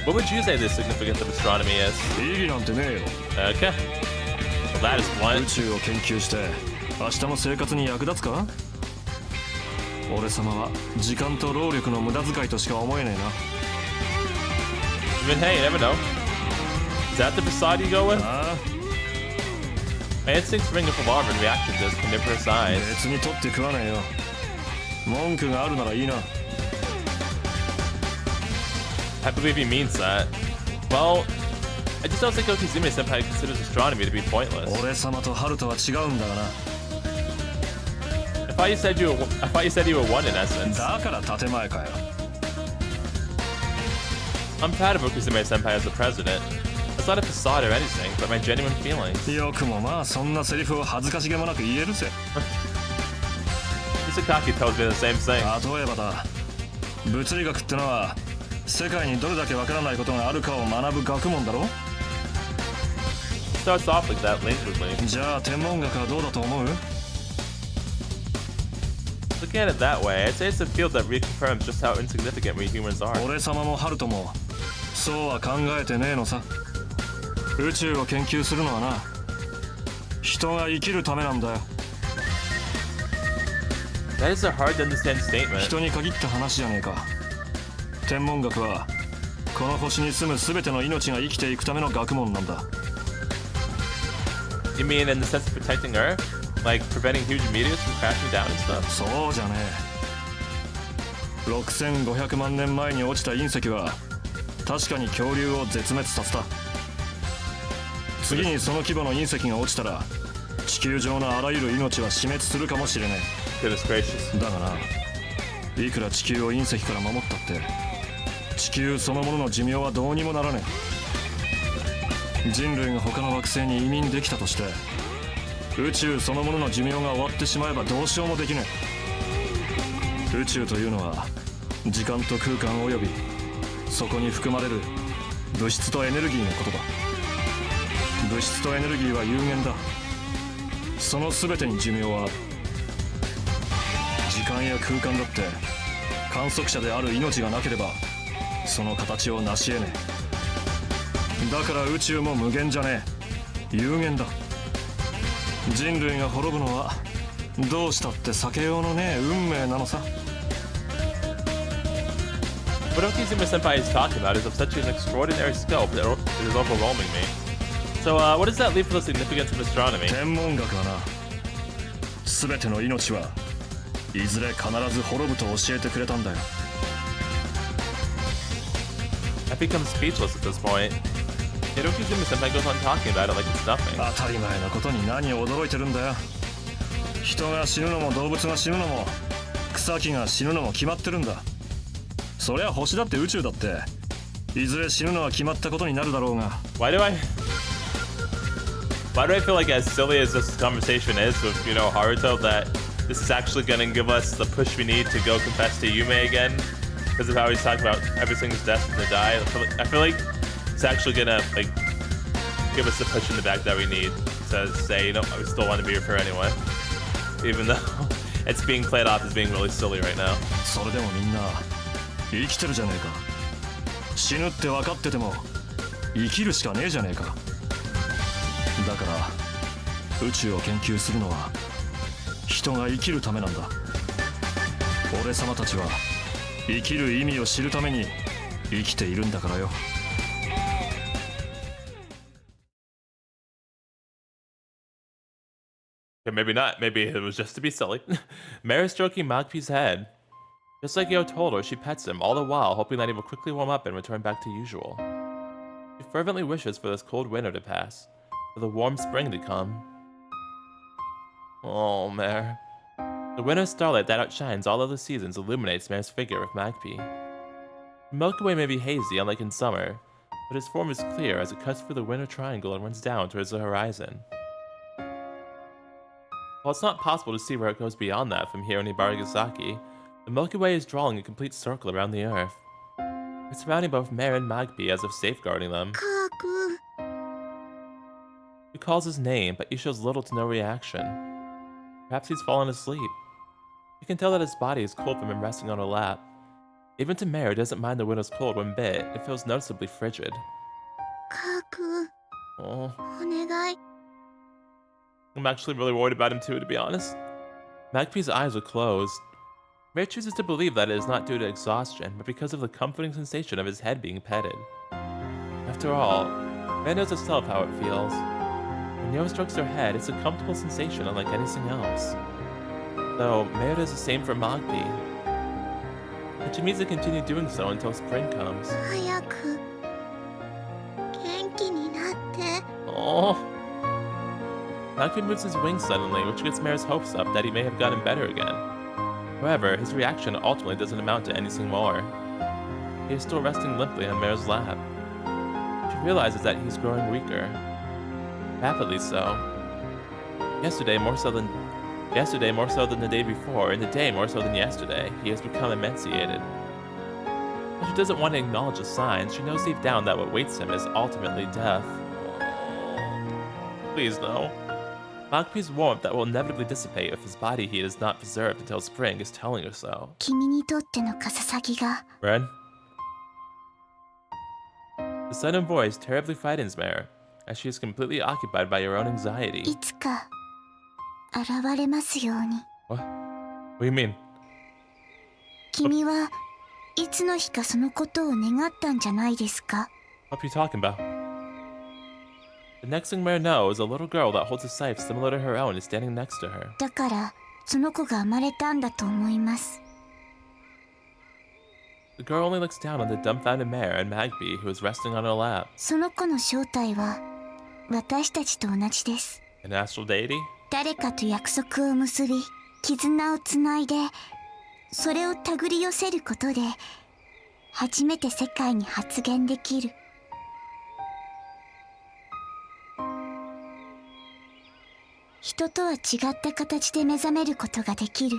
What would you say the significance of astronomy is? 意義なんてねえよ。Okay. Well, that is blunt. 宇宙を研究して明日の生活に役立つか？俺様は時間と労力の無駄遣いとしか思えねえな。I mean, hey, you never know. Is that the facade you go with? My instincts ring with alarm and reaction to carnivorous eyes. 別に取って食わねえよ。文句があるならいいな。I believe he means that. Well, I just don't think Okizumi-senpai considers astronomy to be pointless. 俺様とハルトは違うんだがな。I thought you said you were one in essence. だから建前かよ。I'm proud of Okizumi-senpai as the president. It's not a facade or anything, but my genuine feelings. よくもまあそんなセリフを恥ずかしげもなく言えるぜ。Misakaki tells me the same thing. 例えばだ、物理学ってのは世界にどれだけわからないことがあるかを学ぶ学問だろ。It starts off like that languidly. じゃあ天文学はどうだと思う？ Looking at it that way, I'd say it's a field that reconfirms just how insignificant we humans are. 俺様もハルトもそうは考えてねえのさ。宇宙を研究するのはな、人が生きるためなんだよ。That is a hard to understand statement. 人に限った話じゃねえか。天文学はこの星に住む全ての命が生きていくための学問なんだ。You mean in the sense of protecting Earth? Like preventing huge meteors from crashing down and stuff? そうじゃねえ。6500万年前に落ちた隕石は確かに恐竜を絶滅させた。次にその規模の隕石が落ちたら地球上のあらゆる命は死滅するかもしれない。だがな、いくら地球を隕石から守ったって地球そのものの寿命はどうにもならねえ。人類が他の惑星に移民できたとして宇宙そのものの寿命が終わってしまえばどうしようもできない。宇宙というのは時間と空間およびそこに含まれる物質とエネルギーのことだ。物質とエネルギーは有限だ。その全てに寿命はある。時間や空間だって観測者である命がなければその形を成し得ねえ。だから宇宙も無限じゃねえ、有限だ。人類が滅ぶのはどうしたって避けようのねえ運命なのさ。What Okizumi-senpai is talking about is of such an extraordinary scope that it is overwhelming me. So, what does that leave for the significance of astronomy? 天文学はな、全ての命はいずれ必ず滅ぶと教えてくれたんだよ。I've become speechless at this point. Yet Okizumi-senpai goes on talking about it like it's nothing. 当たり前のことに何を驚いてるんだよ。人が死ぬのも動物が死ぬのも草木が死ぬのも決まってるんだ。そりゃ星だって宇宙だっていずれ死ぬのは決まったことになるだろうが。Why do I feel like, as silly as this conversation is with, Haruto, that this is actually gonna give us the push we need to go confess to Yume again? Because of how he's talking about everything's destined to die. I feel like it's actually gonna, give us the push in the back that we need to say, we still want to be with her anyway. Even though it's being played off as being really silly right now. それでもみんな生きてるじゃねえか。死ぬって分かってても生きるしかねえじゃねえか。だから宇宙を研究するのは人が生きるためなんだ。俺様たちは生きる意味を知るために生きているんだからよ。Okay, maybe not. Maybe it was just to be silly. Mare is stroking Magpie's head. Just like Yo told her, she pets him, all the while hoping that he will quickly warm up and return back to usual. She fervently wishes for this cold winter to pass, for the warm spring to come. Oh, Mare. The winter starlight that outshines all other seasons illuminates Mare's figure with Magpie. The Milky Way may be hazy, unlike in summer, but its form is clear as it cuts through the winter triangle and runs down towards the horizon. While it's not possible to see where it goes beyond that from here in Hibarigasaki, the Milky Way is drawing a complete circle around the Earth. It's surrounding both Mare and Magpie as if safeguarding them. カー君 He calls his name, but he shows little to no reaction. Perhaps he's fallen asleep. You can tell that his body is cold from him resting on her lap. Even to Mare, doesn't mind the winter's cold one bit. It feels noticeably frigid. カー君 Oh, お願い I'm actually really worried about him too, to be honest. Magpie's eyes are closed. Mare chooses to believe that it is not due to exhaustion, but because of the comforting sensation of his head being petted. After all, Mare knows herself how it feels. When Yo strokes her head, it's a comfortable sensation unlike anything else. Though, Mare does the same for Magpie. But she means to continue doing so until spring comes. 早く元気になって Oh. Magpie moves his wings suddenly, which gets Mare's hopes up that he may have gotten better again. However, his reaction ultimately doesn't amount to anything more. He is still resting limply on Mare's lap. She realizes that he's growing weaker. Rapidly so. Yesterday more so than the day before, and the day more so than yesterday, he has become emaciated. But she doesn't want to acknowledge the signs. She knows deep down that what waits him is ultimately death. Please no. Magpie's warmth that will inevitably dissipate if his body heat is not preserved until spring is telling her so. 君にとってのカササギが Ren? The sudden voice terribly frightens Mare, as she is completely occupied by her own anxiety. いつか現れますように What? What do you mean? 君はいつの日かそのことを願ったんじゃないですか What are you talking about? The next thing Mare knows, a little girl that holds a scythe similar to her own is standing next to her. だからその子が生まれたんだと思います The girl only looks down on the dumbfounded Mare and Magpie, who is resting on her lap. その子の正体は私たちと同じです An astral deity? 誰かと約束を結び絆をつないでそれを手繰り寄せることで初めて世界に発現できる人とは違った形で目覚めることができる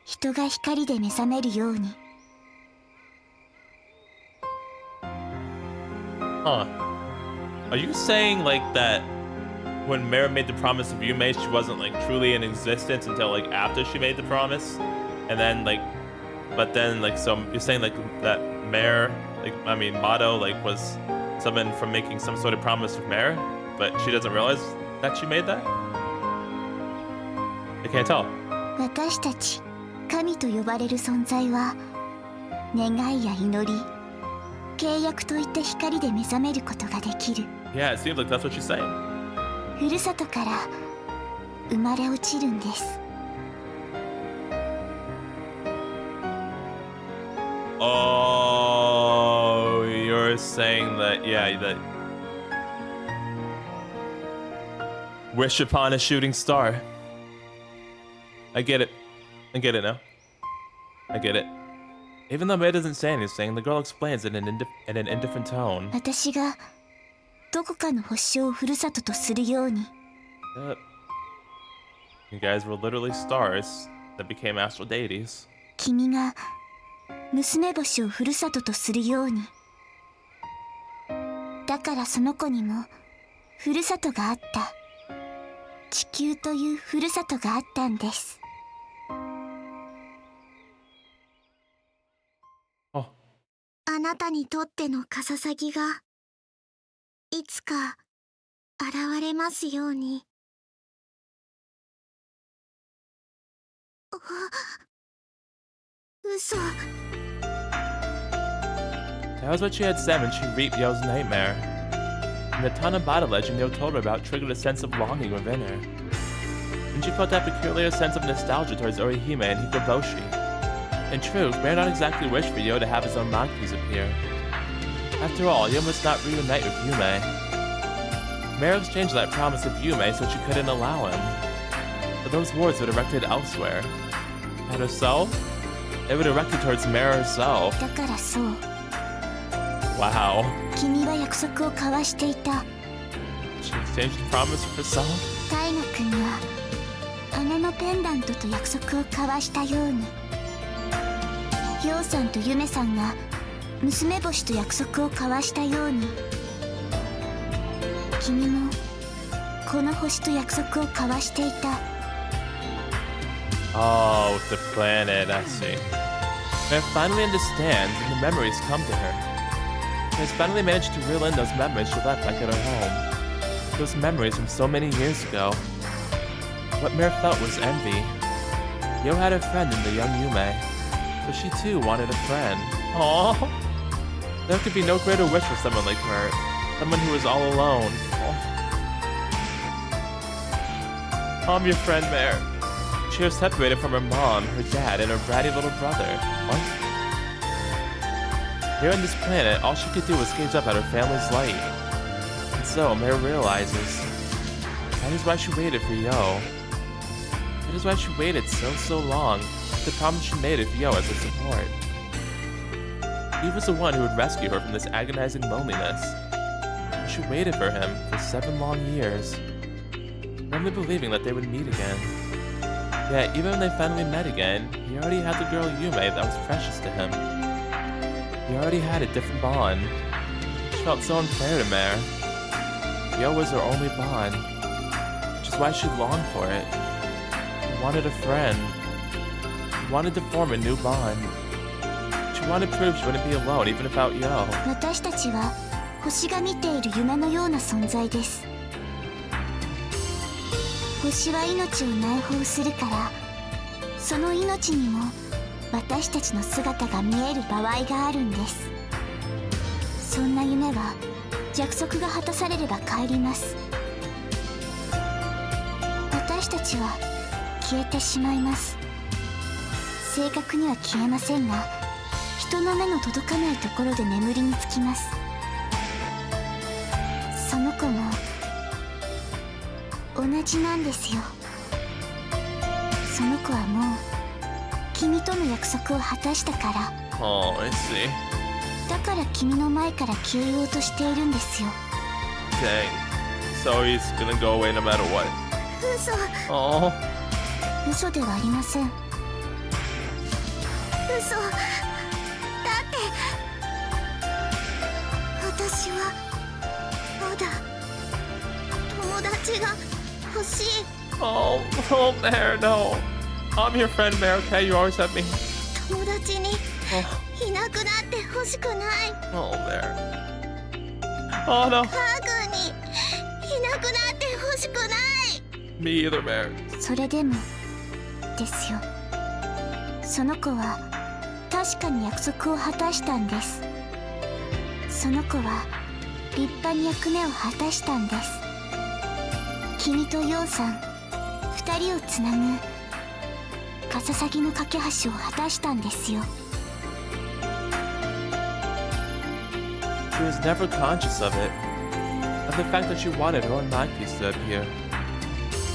人が光で目覚めるように Huh. Are you saying, like, that when Mare made the promise of Yume, she wasn't, like, truly in existence until, like, after she made the promise? And then, like, but then, like, so you're saying, like, that Mare, like, I mean, Mado, like, was summoned from making some sort of promise with Mare, but she doesn't realize that she made that? I can't tell. 私たち神と呼ばれる存在は願いや祈り契約といった光で目覚めることができる Yeah, it seems like that's what she's saying. ふるさとから生まれ落ちるんです Oh, you're saying that, yeah, that wish upon a shooting star. I get it. I get it now. I get it. Even though Mei doesn't say anything, the girl explains it in an indifferent tone. 私がどこかの星をふるさととするように You guys were literally stars that became astral deities. 君が娘星をふるさととするようにだからその子にもふるさとがあった地球というふるさとがあったんです Oh. あなたにとってのカササギがいつか現れますように嘘。 That was what she had said when she reaped Yo's nightmare. And the Tanabata legend Yo told her about triggered a sense of longing within her. And she felt that peculiar sense of nostalgia towards Orihime and Hikoboshi. In truth, Mare not exactly wished for Yo to have his own mouthpiece appear. After all, Yo must not reunite with Yume. Mare exchanged that promise with Yume so she couldn't allow him. But those words were directed elsewhere. At herself? They were directed towards Mare herself. だからそう。 Wow. 君は約束を交わしていた。 She exchanged a promise with herself? タイガ君は姉のペンダントと約束を交わしたように、ヨウさんとユメさんが娘星と約束を交わしたように、君もこの星と約束を交わしていた。 Oh, with the planet, I see. Mare finally understands and the memories come to her. She has finally managed to reel in those memories she left back at her home. Those memories from so many years ago. What Mare felt was envy. Yo had a friend in the young Yume, but she too wanted a friend. Aww. There could be no greater wish for someone like her. Someone who was all alone. Aww. I'm your friend, Mare. She was separated from her mom, her dad, and her bratty little brother. What? Here on this planet, all she could do was gaze up at her family's light. And so, Mare realizes that is why she waited for Yo. That is why she waited so long, the promise she made with Yo as her support. He was the one who would rescue her from this agonizing loneliness. And she waited for him for 7 long years, firmly believing that they would meet again. Yet, even when they finally met again, he already had the girl Yume that was precious to him. He already had a different bond. She felt so unfair to Mare. Yo was her only bond, which is why she longed for it. She wanted a friend. She wanted to form a new bond. She wanted proof she wouldn't be alone even without Yo. 私たちは星が見ている夢のような存在です。星は命を内包するから、その命にも私たちの姿が見える場合があるんです。そんな夢は約束が果たされれば帰ります。私たちは消えてしまいます。正確には消えませんが、人の目の届かないところで眠りにつきます。その子も同じなんですよ。その子はもう君との約束を果たしたから。 Oh, I see. だから君の前から消えようとしているんですよ。 Dang. So he's gonna go away no matter what. 嘘。 Oh. 嘘ではありません。嘘。だって私はまだ友達が欲しい。 Oh, Mare, no. I'm your friend, Mare, okay? You always have me. 友達に Oh, いなくなってほしくない。 oh, Mare. Oh, no. ハグにいなくなってほしくない。 Me either, Mare. それでもですよ。その子は確かに約束を果たしたんです。その子は立派に役目を果たしたんです。君とヨウさん2人をつなぐカササギの架け橋を果たしたんですよ。 She was never conscious of it, of the fact that she wanted her own mouthpiece to appear.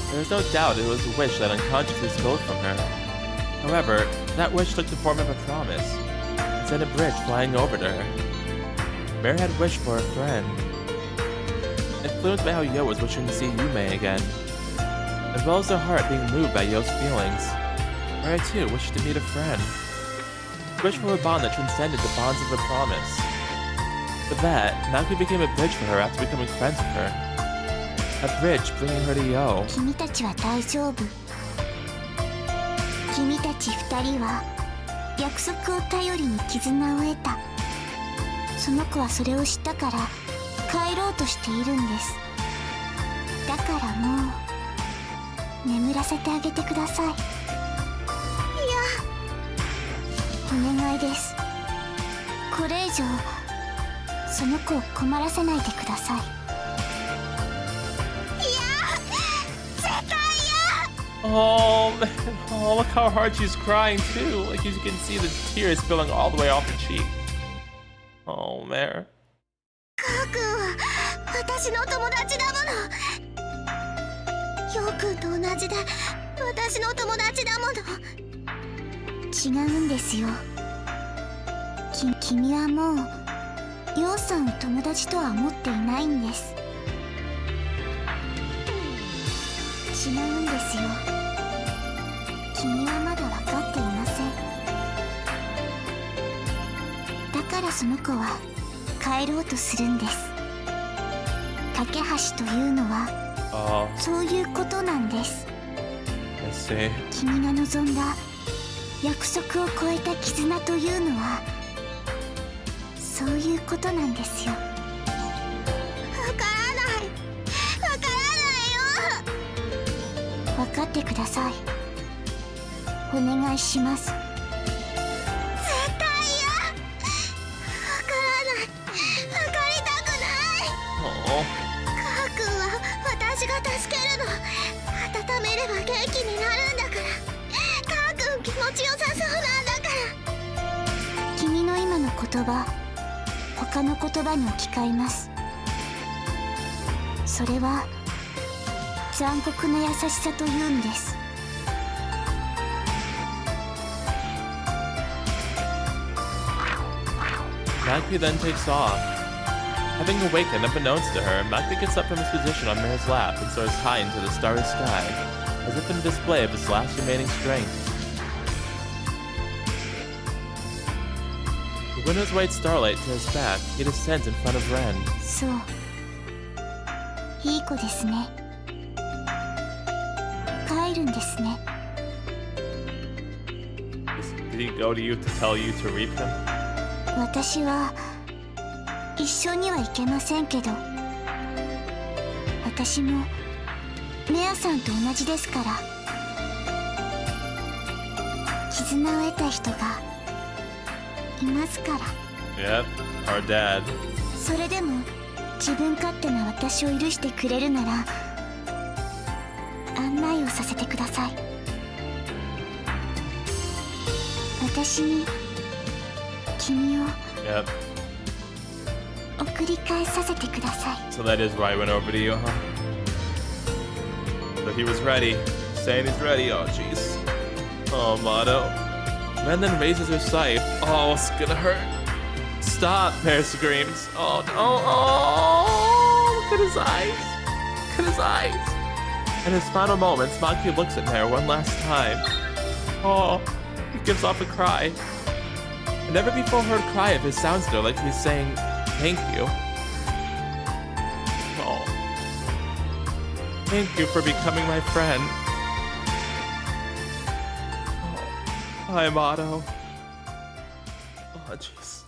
There was no doubt it was a wish that unconsciously spoke from her. However, that wish took the form of a promise, and sent a bridge flying over to her. Mare had wished for a friend. Influenced by how Yo was wishing to see Yume again, as well as her heart being moved by Yo's feelings, Mare too wished to meet a friend. She wished for a bond that transcended the bonds of her promise. But that naturally became a bridge for her after becoming friends with her. A bridge bringing her to Yo. 君たちは大丈夫。君たち2人は約束を頼りに絆を得た。その子はそれを知ったから帰ろうとしているんです。だからもう眠らせてあげてください。いやお願いです。これ以上その子を困らせないでください。いや、世界や。 Oh man, oh look how hard she's crying too. Like you can see the tears spilling all the way off her cheek. Oh man. カー君は私の友達だもの。ヨウ君と同じで私の友達だもの。違うんですよ。君はもうヨウさんを友達とは思っていないんです。違うんですよ。君はまだ分かっていません。だからその子は帰ろうとするんです。架け橋というのはそういうことなんです。君が望んだ約束を超えた絆というのはそういうことなんですよ。わからない、わからないよ。分かってください。お願いします。絶対嫌。わからない、わかりたくない。カー君は私が助けるの。温めれば元気になるんだから。カー君気持ちよさそうなんだから。君の今の言葉、他の言葉に置き換えます。それは残酷な優しさというんです。Magpie then takes off. Having awakened unbeknownst to her, Magpie gets up from his position on Mare's lap and soars high into the starry sky, as if in a display of his last remaining strength. The window's white starlight to his back, he descends in front of Ren. そう、いい子ですね。帰るんですね。Did he go to you to tell you to reap him? 私は一緒には行けませんけど、私もメアさんと同じですから。絆を得た人がいますから。 Yep, our dad. それでも自分勝手な私を許してくれるなら案内をさせてください。私に君を Yep. 送り返させてください。 So that is why I went over to you, huh? But he was ready. Saying he's ready. Oh, jeez. Oh, Motto. Ren then raises her scythe. Oh, it's gonna hurt. Stop, Mare screams. Oh, no. Oh, look at his eyes. Look at his eyes. In his final moments, Magpie looks at Mare one last time. Oh, he gives off a cry. I never before heard a cry of his sounds though, like he's saying, thank you. Oh. Thank you for becoming my friend. Oh. Hi, Motto. Oh, jeez.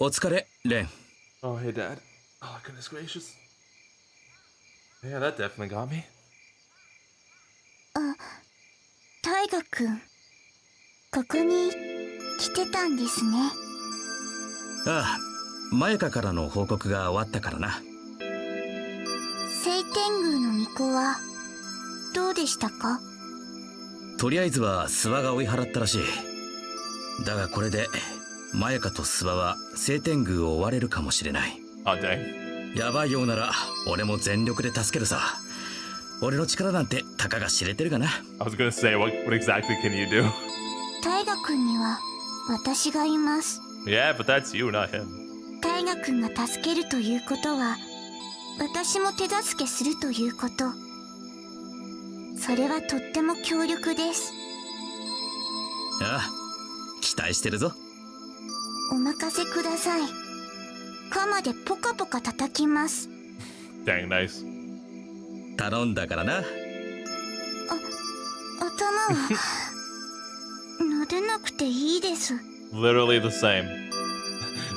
お疲れ、レン。 Oh, hey, Dad. Oh, goodness gracious. Yeah, that definitely got me. 大河君、ここに来てたんですね。ああ、マユカからの報告が終わったからな。聖天宮の巫女はどうでしたか？とりあえずは諏訪が追い払ったらしい。だがこれでマユカと諏訪は聖天宮を追われるかもしれない。Oh, dang. やばいようなら俺も全力で助けるさ。俺の力なんてたかが知れてるがな。I was gonna say, what exactly can you do? 大河君には私がいます。 Yeah, but that's you, not him. 大河君が助けるということは私も手助けするということ。それはとっても強力です。ああ、期待してるぞ。お任せください。鎌でポカポカ叩きます。 Dang, nice. 頼んだからな。頭は撫でなくていいです。 Literally the same.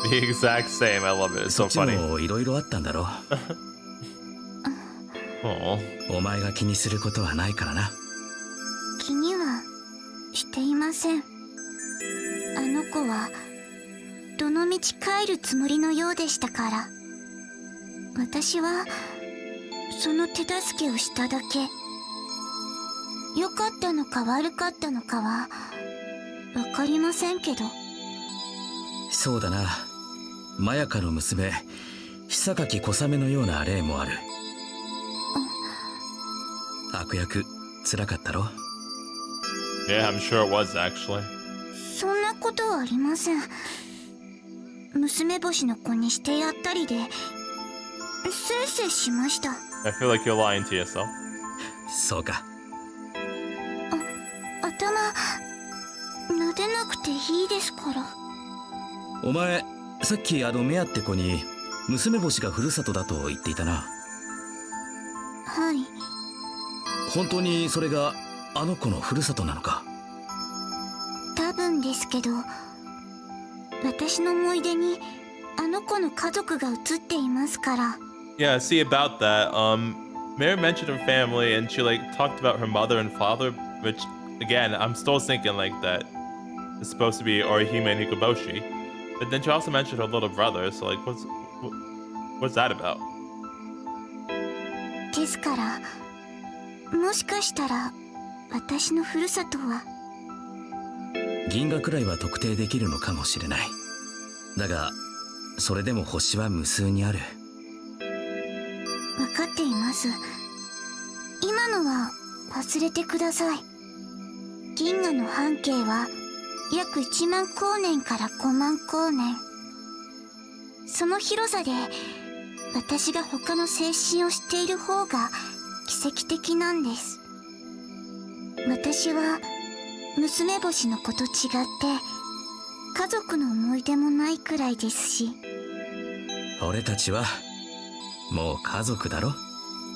The exact same. I love it. It's そ so っち funny. もいろいろあったんだろ。Oh. お前が気にすることはないからな。気にはしていません。あの子はどのみち帰るつもりのようでしたから、私はその手助けをしただけ。良かったのか悪かったのかは分かりませんけど。そうだな、まやかの娘久垣小雨のような例もある。悪役つらかったろ。 Yeah, I'm sure it was actually. そんなことはありません。娘星の子にしてやったりでせいせいしました。 I feel like you're lying to yourself. そうか。頭撫でなくていいですから。お前さっきメアって子に娘星がふるさとだと言っていたな。はい。本当にそれがあの子のふるさとなのか。多分ですけど、私の思い出にあの子の家族が映っていますから。 Yeah, see about that. Mare mentioned her family and she like talked about her mother and father, which again, I'm still thinking like that it's supposed to be Orihime and Hikoboshi. But then she also mentioned her little brother, so like what's that about? ですからもしかしたら私のふるさとは。銀河くらいは特定できるのかもしれない。だがそれでも星は無数にある。分かっています。今のは忘れてください。銀河の半径は約1万光年から5万光年。その広さで私が他の精神を知っている方が奇跡的なんです。私は娘星の子と違って家族の思い出もないくらいですし。俺たちはもう家族だろ。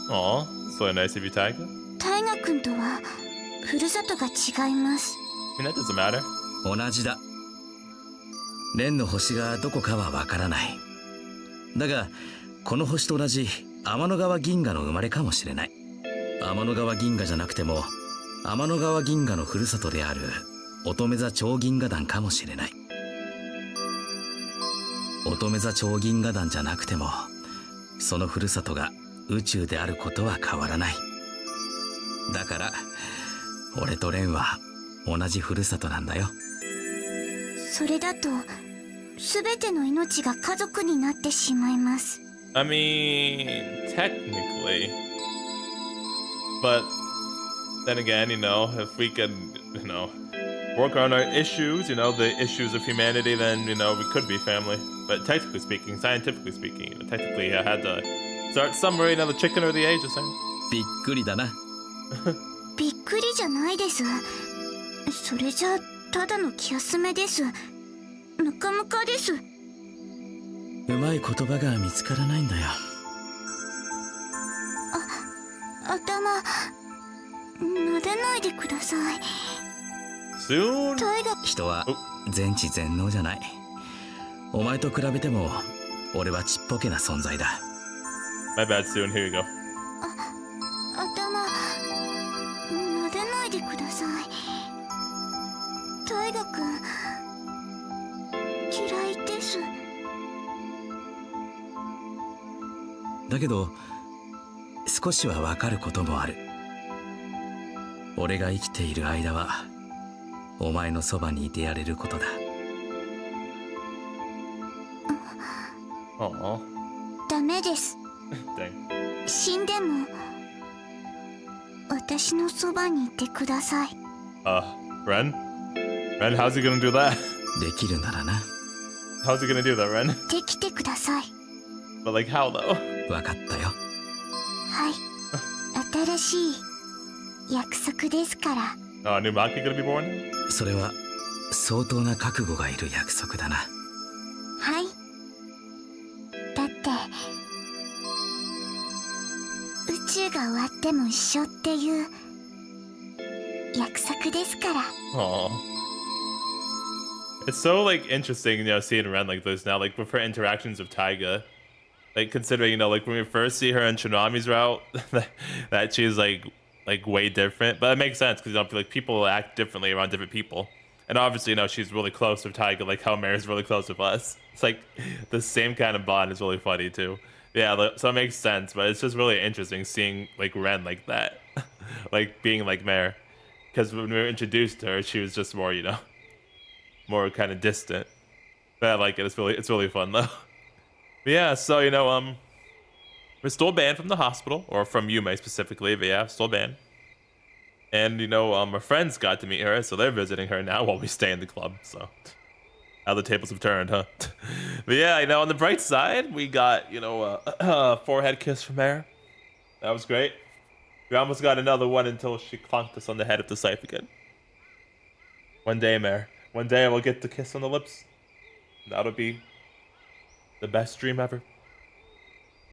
Aw, so nice of you, Taiga. 大河君とはふるさとが違います。I mean, that doesn't matter. 同じだ。蓮の星がどこかはわからない。だがこの星と同じ天の川銀河の生まれかもしれない。天の川銀河じゃなくても天の川銀河のふるさとである乙女座超銀河団かもしれない。乙女座超銀河団じゃなくてもそのふるさとが宇宙であることは変わらない。だから俺と蓮は同じふるさとなんだよ。それだと全ての命が家族になってしまいます。 I mean, technically. But then again, if we could, work on our issues, the issues of humanity, then, we could be family. But technically speaking, scientifically speaking, technically I had to start somewhere, the chicken or the egg, just saying. びっくりだな。びっくりじゃないです。それじゃただの気休めです。ムカムカです。うまい言葉が見つからないんだよ。頭撫でないでください。 Soon? 大河。人は全知全能じゃない。お前と比べても俺はちっぽけな存在だ。 My bad, soon. Here you go. 頭撫でないでください。大河君嫌いです。だけど少しはわかることもある。俺が生きている間はお前のそばにいてやれることだ。Aw. ダメです。 Dang. 死んでも私のそばにいてください。 Ren? Ren, how's he gonna do that? できるならな。How's he gonna do that, Ren? できてください。 But like, how though? わかったよ。はい。新しい約束ですから。Oh, a new Maki gonna be born? それは相当な覚悟がいる約束だな。はい。だって宇宙が終わっても一緒っていう約束ですから。 Aw. It's so like interesting, seeing Ren like this now, like with her interactions with Taiga. Like considering, like when we first see her in Chinami's route, that she's like like way different, but it makes sense because I feel like people act differently around different people. And obviously, she's really close with Taiga, like how Mare's really close with us. It's like the same kind of bond is really funny too. Yeah, so it makes sense, but it's just really interesting seeing like Ren like that, like being like Mare. Because when we were introduced to her, she was just more, more kind of distant. But I like it. It's really fun though. But yeah, so we're still banned from the hospital, or from Yume specifically. But yeah, still banned. And our friends got to meet her, so they're visiting her now while we stay in the club. So how the tables have turned, huh? But yeah, on the bright side, we got a forehead kiss from Mare. That was great. We almost got another one until she clonked us on the head with the scythe again. One day, Mare. One day I will get the kiss on the lips. That'll be the best dream ever.